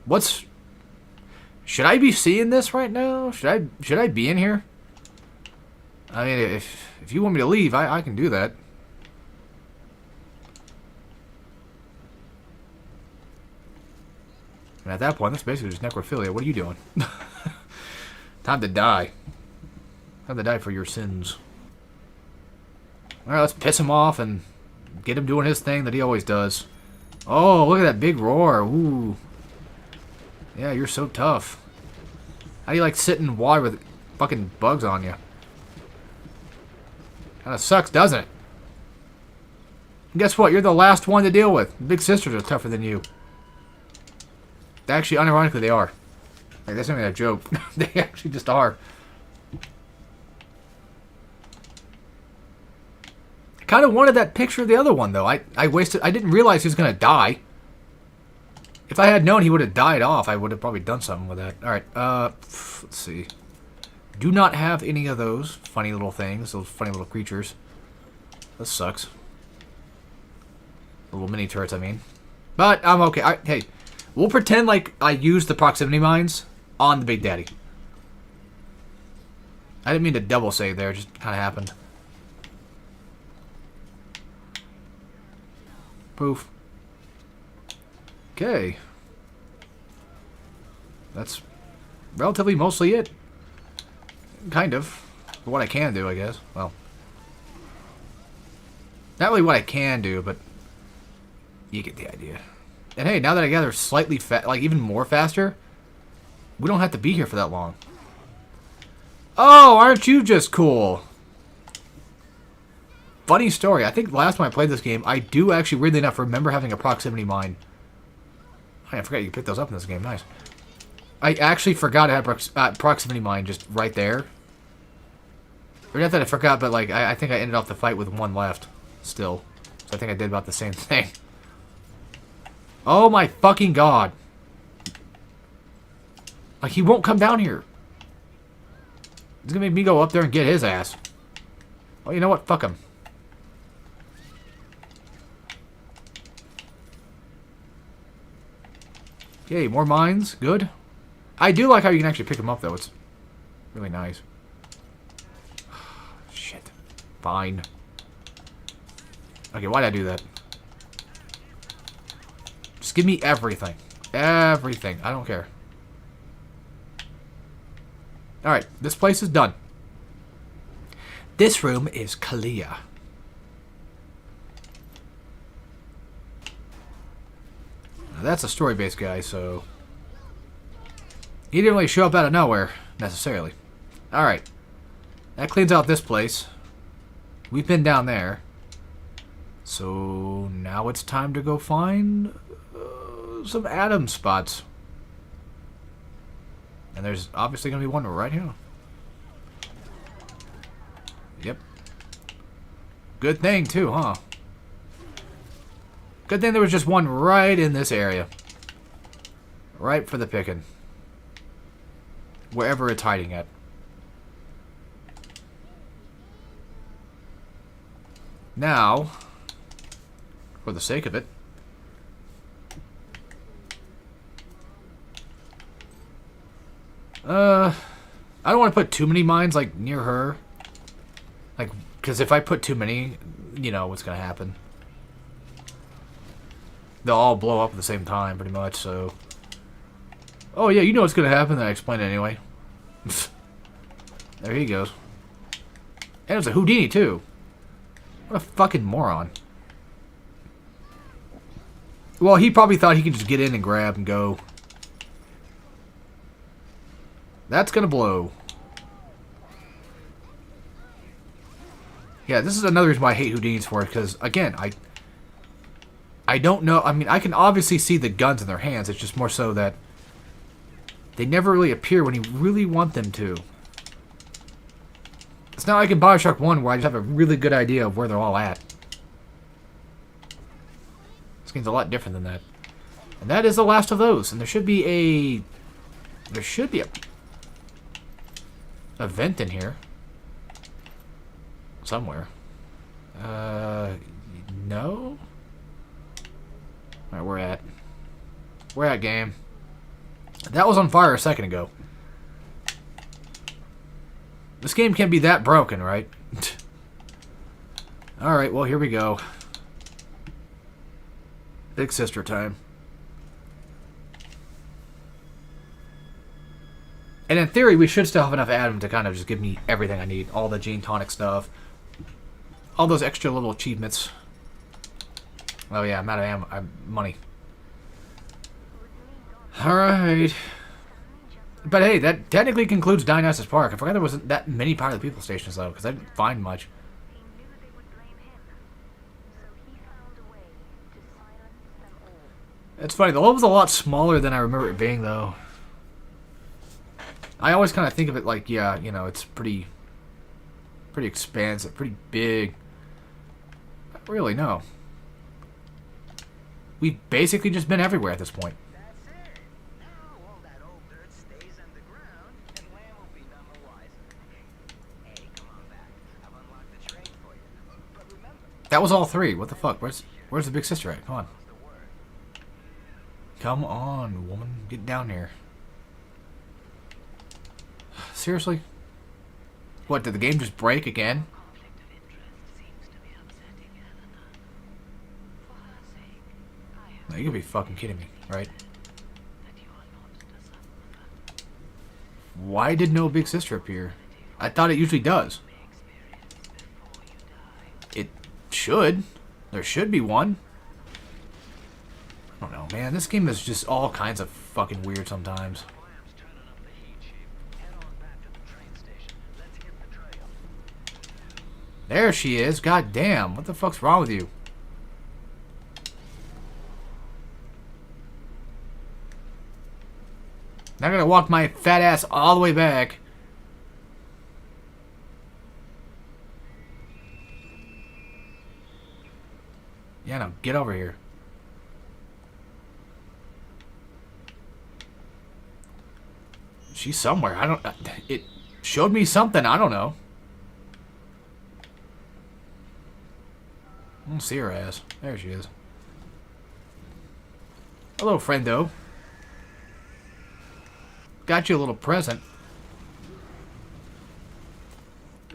What's... Should I be seeing this right now? Should I be in here? I mean, if you want me to leave, I can do that. And at that point, that's basically just necrophilia. What are you doing? Time to die. Time to die for your sins. Alright, let's piss him off and get him doing his thing that he always does. Oh, look at that big roar. Ooh. Yeah, you're so tough. How do you like sit in water with fucking bugs on you? Kinda sucks, doesn't it? And guess what? You're the last one to deal with. Big sisters are tougher than you. Actually, unironically, they are. Like, that's not even a joke. They actually just are. I kind of wanted that picture of the other one, though. I didn't realize he was going to die. If I had known he would have died off, I would have probably done something with that. Alright, let's see. Do not have any of those funny little things, those funny little creatures. This sucks. Little mini turrets, I mean. But I'm okay. Hey, we'll pretend like I used the proximity mines on the Big Daddy. I didn't mean to double save there, it just kind of happened. Poof. Okay. That's relatively mostly it. Kind of. For what I can do, I guess. Well. Not really what I can do, but you get the idea. And hey, now that I gather slightly like even more faster, we don't have to be here for that long. Oh, aren't you just cool? Funny story. I think last time I played this game, I do actually, weirdly enough, remember having a proximity mine. I forgot you could pick those up in this game. Nice. I actually forgot I had proximity mine just right there. Or not that I forgot, but like I think I ended off the fight with one left. Still. So I think I did about the same thing. Oh my fucking god. Like, he won't come down here. He's gonna make me go up there and get his ass. Oh, you know what? Fuck him. Okay, more mines. Good. I do like how you can actually pick them up, though. It's really nice. Shit. Fine. Okay, why did I do that? Just give me everything. Everything. I don't care. Alright, this place is done. This room is clear. Now, that's a story-based guy, so... he didn't really show up out of nowhere, necessarily. Alright. That cleans out this place. We've been down there. So, now it's time to go find... some atom spots. And there's obviously going to be one right here. Yep. Good thing, too, huh? Good thing there was just one right in this area. Right for the picking. Wherever it's hiding at. Now, for the sake of it, I don't want to put too many mines, like, near her. Like, because if I put too many, you know what's going to happen. They'll all blow up at the same time, pretty much, so... oh, yeah, you know what's going to happen, then I explain it anyway. There he goes. And it's a Houdini, too. What a fucking moron. Well, he probably thought he could just get in and grab and go. That's gonna blow. Yeah, this is another reason why I hate Houdinis for it, because, again, I don't know. I mean, I can obviously see the guns in their hands. It's just more so that they never really appear when you really want them to. It's not like in BioShock 1 where I just have a really good idea of where they're all at. This game's a lot different than that. And that is the last of those. And there should be a... there should be a vent in here. Somewhere. No? Alright, we're at. We're at, game. That was on fire a second ago. This game can't be that broken, right? Alright, well, here we go. Big sister time. And in theory, we should still have enough Adam to kind of just give me everything I need. All the gene tonic stuff. All those extra little achievements. Oh yeah, I'm out of money. Alright. But hey, that technically concludes Dionysus Park. I forgot there wasn't that many Power of the People stations, though, because I didn't find much. It's funny, the level's a lot smaller than I remember it being, though. I always kind of think of it like, yeah, you know, it's pretty expansive, pretty big. Not really, no. We've basically just been everywhere at this point. That was all three. What the fuck? Where's the big sister at? Come on. Come on, woman. Get down here. Seriously? What, did the game just break again? No, you could be fucking kidding me, right? Why did no big sister appear? I thought it usually does. It should. There should be one. I don't know, man. This game is just all kinds of fucking weird sometimes. There she is. God damn. What the fuck's wrong with you? Now I'm gonna walk my fat ass all the way back. Yeah, no, get over here. She's somewhere. I don't... it showed me something. I don't know. I don't see her ass. There she is. Hello, friendo. Got you a little present.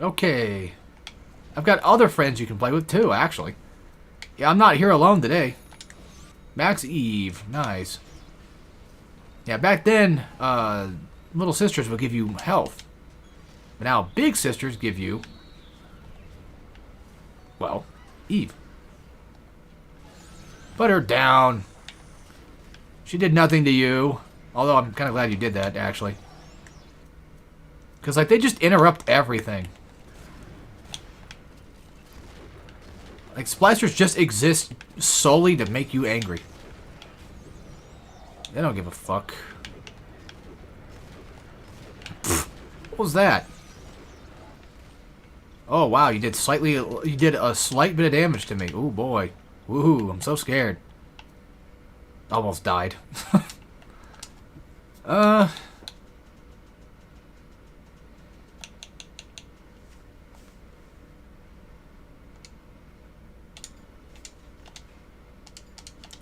Okay. I've got other friends you can play with too, actually. Yeah, I'm not here alone today. Max Eve. Nice. Yeah, back then, little sisters would give you health. But now big sisters give you, well, Eve. Put her down. She did nothing to you. Although I'm kind of glad you did that, actually. Because, like, they just interrupt everything. Like, splicers just exist solely to make you angry. They don't give a fuck. Pfft, what was that? Oh, wow, you did a slight bit of damage to me. Oh, boy. Woohoo, I'm so scared. Almost died.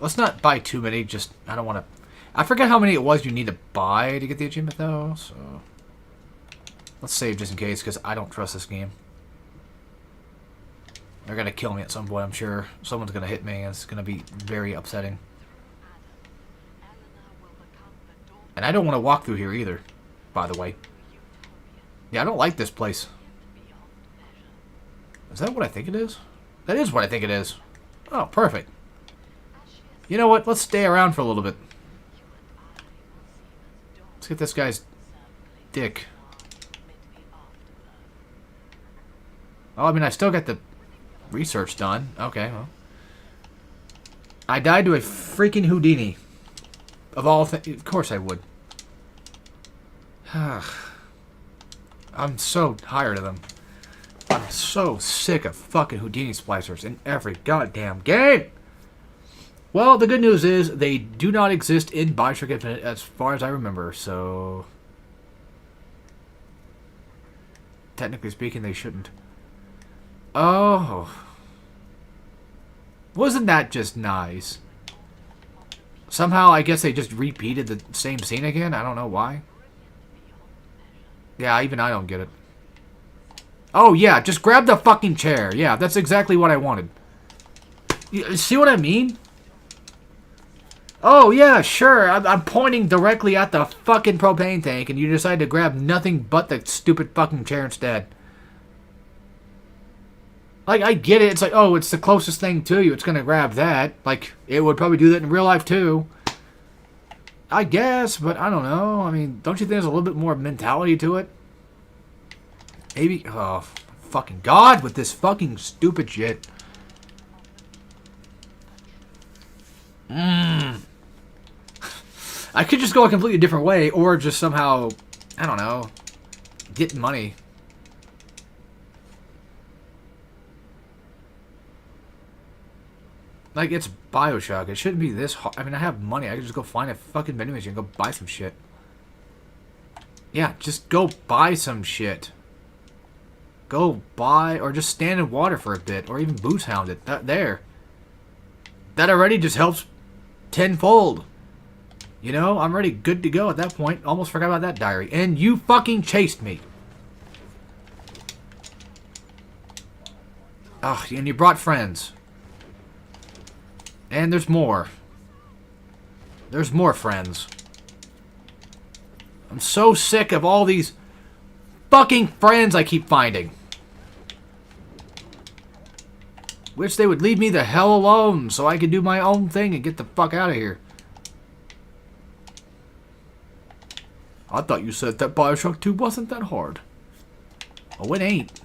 Let's not buy too many, just, I don't want to... I forget how many it was you need to buy to get the achievement, though, so... Let's save just in case, because I don't trust this game. They're going to kill me at some point, I'm sure. Someone's going to hit me, and it's going to be very upsetting. And I don't want to walk through here either, by the way. Yeah, I don't like this place. Is that what I think it is? That is what I think it is. Oh, perfect. You know what? Let's stay around for a little bit. Let's get this guy's dick. Oh, I mean, I still got the research done. Okay, well. I died to a freaking Houdini. Of all things. Of course I would. I'm so tired of them. I'm so sick of fucking Houdini splicers in every goddamn game. Well, the good news is they do not exist in BioShock Infinite as far as I remember, so... Technically speaking, they shouldn't. Oh. Wasn't that just nice? Somehow, I guess they just repeated the same scene again? I don't know why. Yeah, even I don't get it. Oh, yeah, just grab the fucking chair. Yeah, that's exactly what I wanted. You see what I mean? Oh, yeah, sure. I'm pointing directly at the fucking propane tank, and you decide to grab nothing but the stupid fucking chair instead. Like, I get it. It's like, oh, it's the closest thing to you. It's going to grab that. Like, it would probably do that in real life, too. I guess, but I don't know. I mean, don't you think there's a little bit more mentality to it? Maybe. Oh, fucking God with this fucking stupid shit. I could just go a completely different way, or just somehow, I don't know, get money. Like, it's BioShock. It shouldn't be this hard. I mean, I have money. I could just go find a fucking vending machine and go buy some shit. Yeah, just go buy some shit. Go buy, or just stand in water for a bit, or even boots hound it. There. That already just helps tenfold. You know, I'm already good to go at that point. Almost forgot about that diary. And you fucking chased me. Ugh, and you brought friends. And there's more. There's more friends. I'm so sick of all these fucking friends I keep finding. Wish they would leave me the hell alone so I could do my own thing and get the fuck out of here. I thought you said that BioShock 2 wasn't that hard. Oh, it ain't.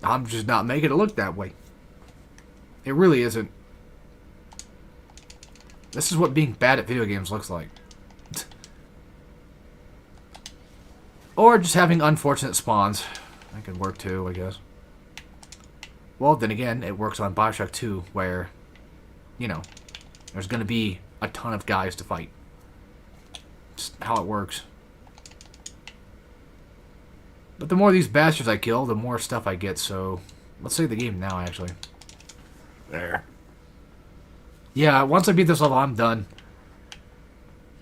I'm just not making it look that way. It really isn't. This is what being bad at video games looks like. Or just having unfortunate spawns. That could work too, I guess. Well, then again, it works on BioShock 2, where, you know, there's going to be a ton of guys to fight. Just how it works. But the more of these bastards I kill, the more stuff I get, so... Let's save the game now, actually. There. Yeah, once I beat this level, I'm done.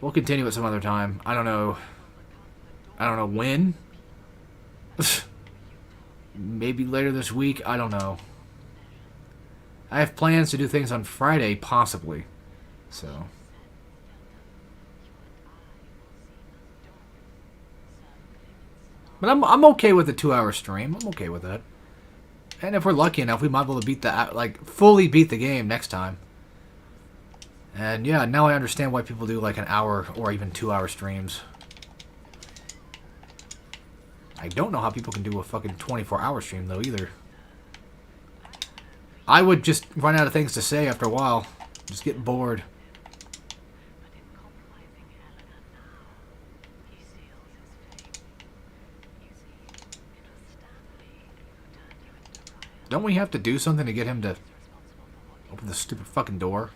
We'll continue it some other time. I don't know. I don't know when. Maybe later this week. I don't know. I have plans to do things on Friday, possibly. So. But I'm okay with the 2-hour stream. I'm okay with that. And if we're lucky enough, we might be able to beat the fully beat the game next time. And yeah, now I understand why people do like an hour or even 2-hour streams. I don't know how people can do a fucking 24-hour stream though either. I would just run out of things to say after a while. Just get bored. Don't we have to do something to get him to open the stupid fucking door?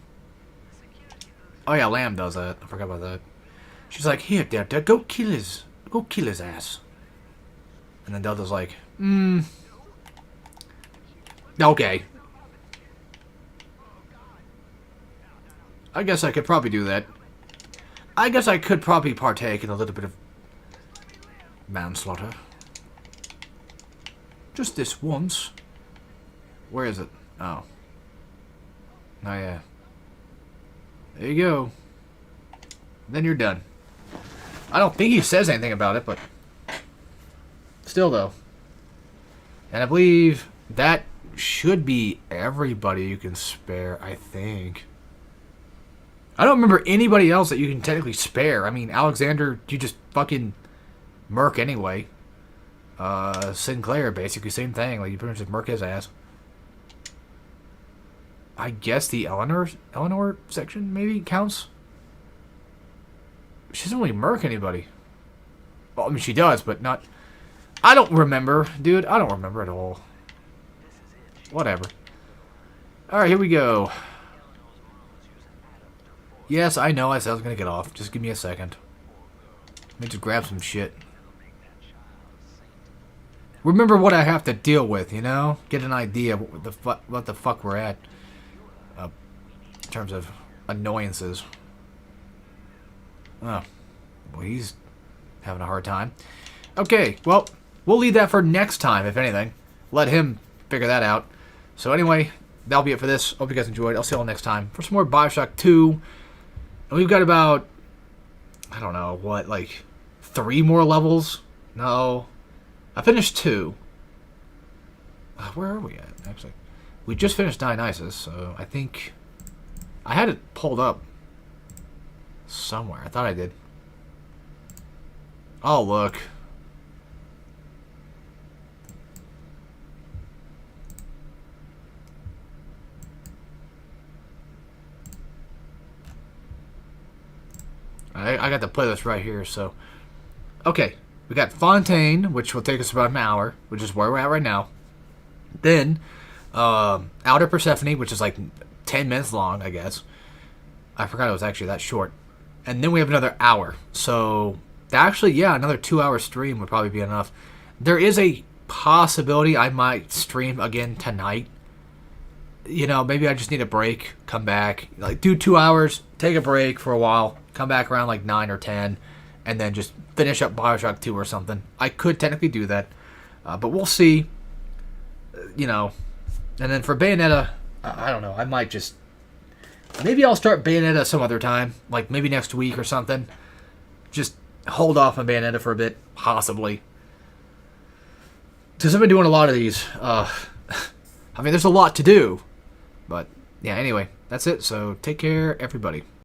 Oh yeah, Lamb does that. I forgot about that. She's like, here, Delta, go kill his ass. And then Delta's like, okay. I guess I could probably do that. I guess I could probably partake in a little bit of manslaughter. Just this once. Where is it? Oh. Oh, yeah. There you go. Then you're done. I don't think he says anything about it, but... Still, though. And I believe that should be everybody you can spare, I think. I don't remember anybody else that you can technically spare. I mean, Alexander, you just fucking murk anyway. Sinclair, basically, same thing. Like, you pretty much just murk his ass. I guess the Eleanor section maybe counts. She doesn't really murk anybody. Well, I mean, she does, but not... I don't remember, dude. I don't remember at all. Whatever. Alright, here we go. Yes, I know I said I was going to get off. Just give me a second. Let me just grab some shit. Remember what I have to deal with, you know? Get an idea of what the fuck we're at. In terms of annoyances. Oh. Well, he's having a hard time. Okay, well, we'll leave that for next time, if anything. Let him figure that out. So anyway, that'll be it for this. Hope you guys enjoyed. I'll see you all next time for some more BioShock 2. And we've got about, I don't know, what, like 3 more levels? No. I finished 2. Where are we at, actually? We just finished Dionysus, so I think... I had it pulled up somewhere. I thought I did. Oh, look. I got the playlist right here, so... Okay, we got Fontaine, which will take us about an hour, which is where we're at right now. Then, Outer Persephone, which is like 10 minutes long, I guess. I forgot it was actually that short. And then we have another hour. So, actually, yeah, another 2-hour stream would probably be enough. There is a possibility I might stream again tonight. You know, maybe I just need a break, come back, like do 2 hours, take a break for a while, come back around like 9 or 10, and then just finish up BioShock 2 or something. I could technically do that, but we'll see. You know, and then for Bayonetta, I don't know, I might just... Maybe I'll start Bayonetta some other time, like maybe next week or something. Just hold off on Bayonetta for a bit, possibly. Because I've been doing a lot of these. I mean, there's a lot to do. But, yeah, anyway, that's it. So, take care, everybody.